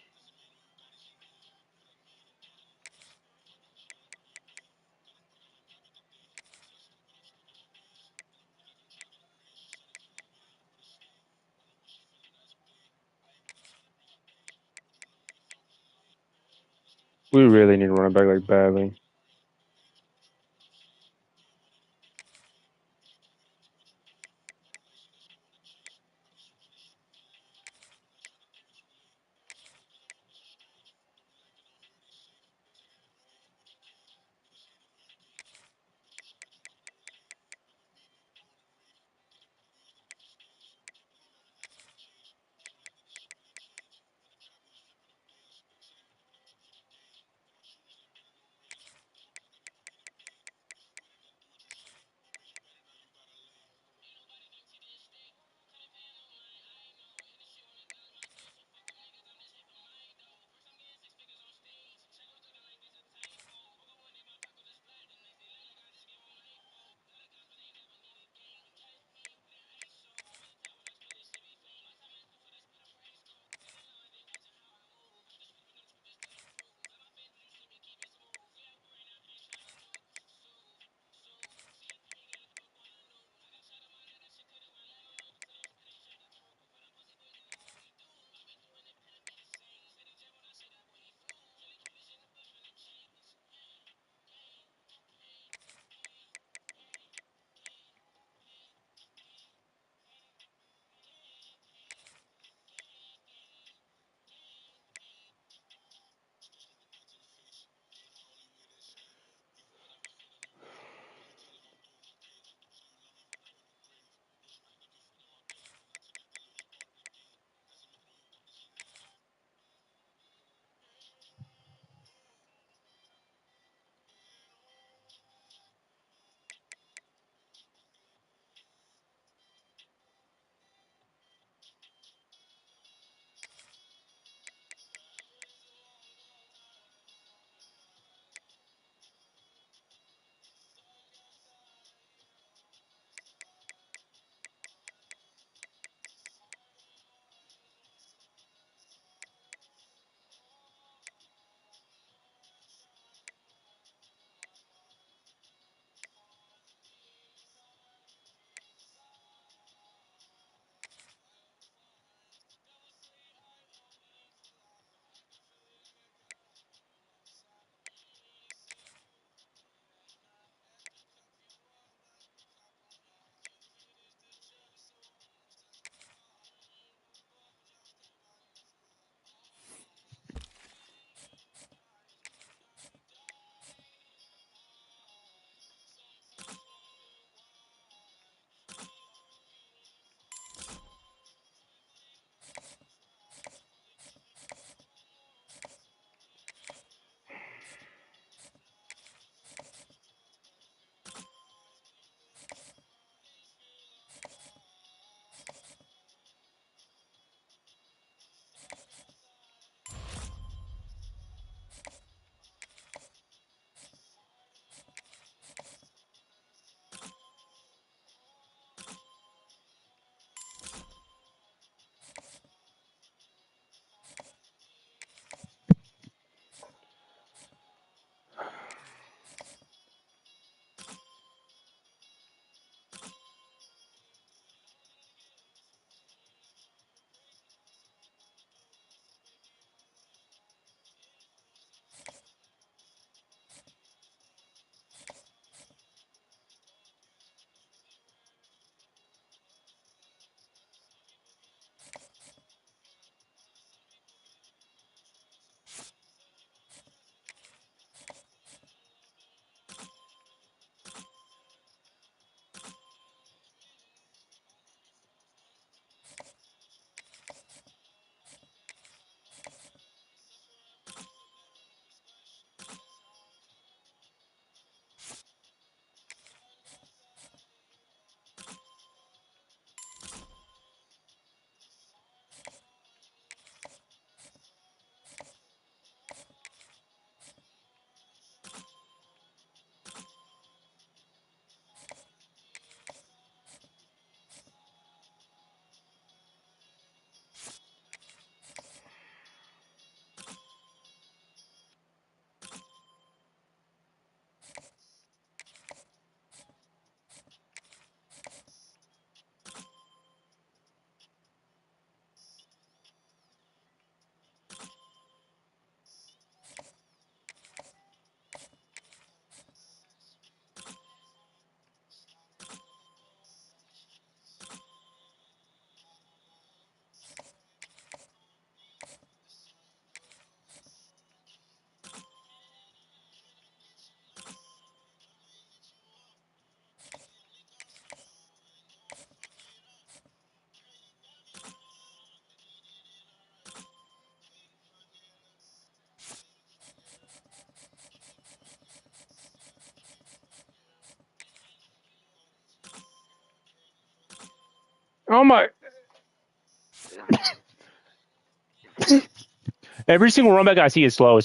We really need a running back like badly. Oh my! Every single run back I see is slow.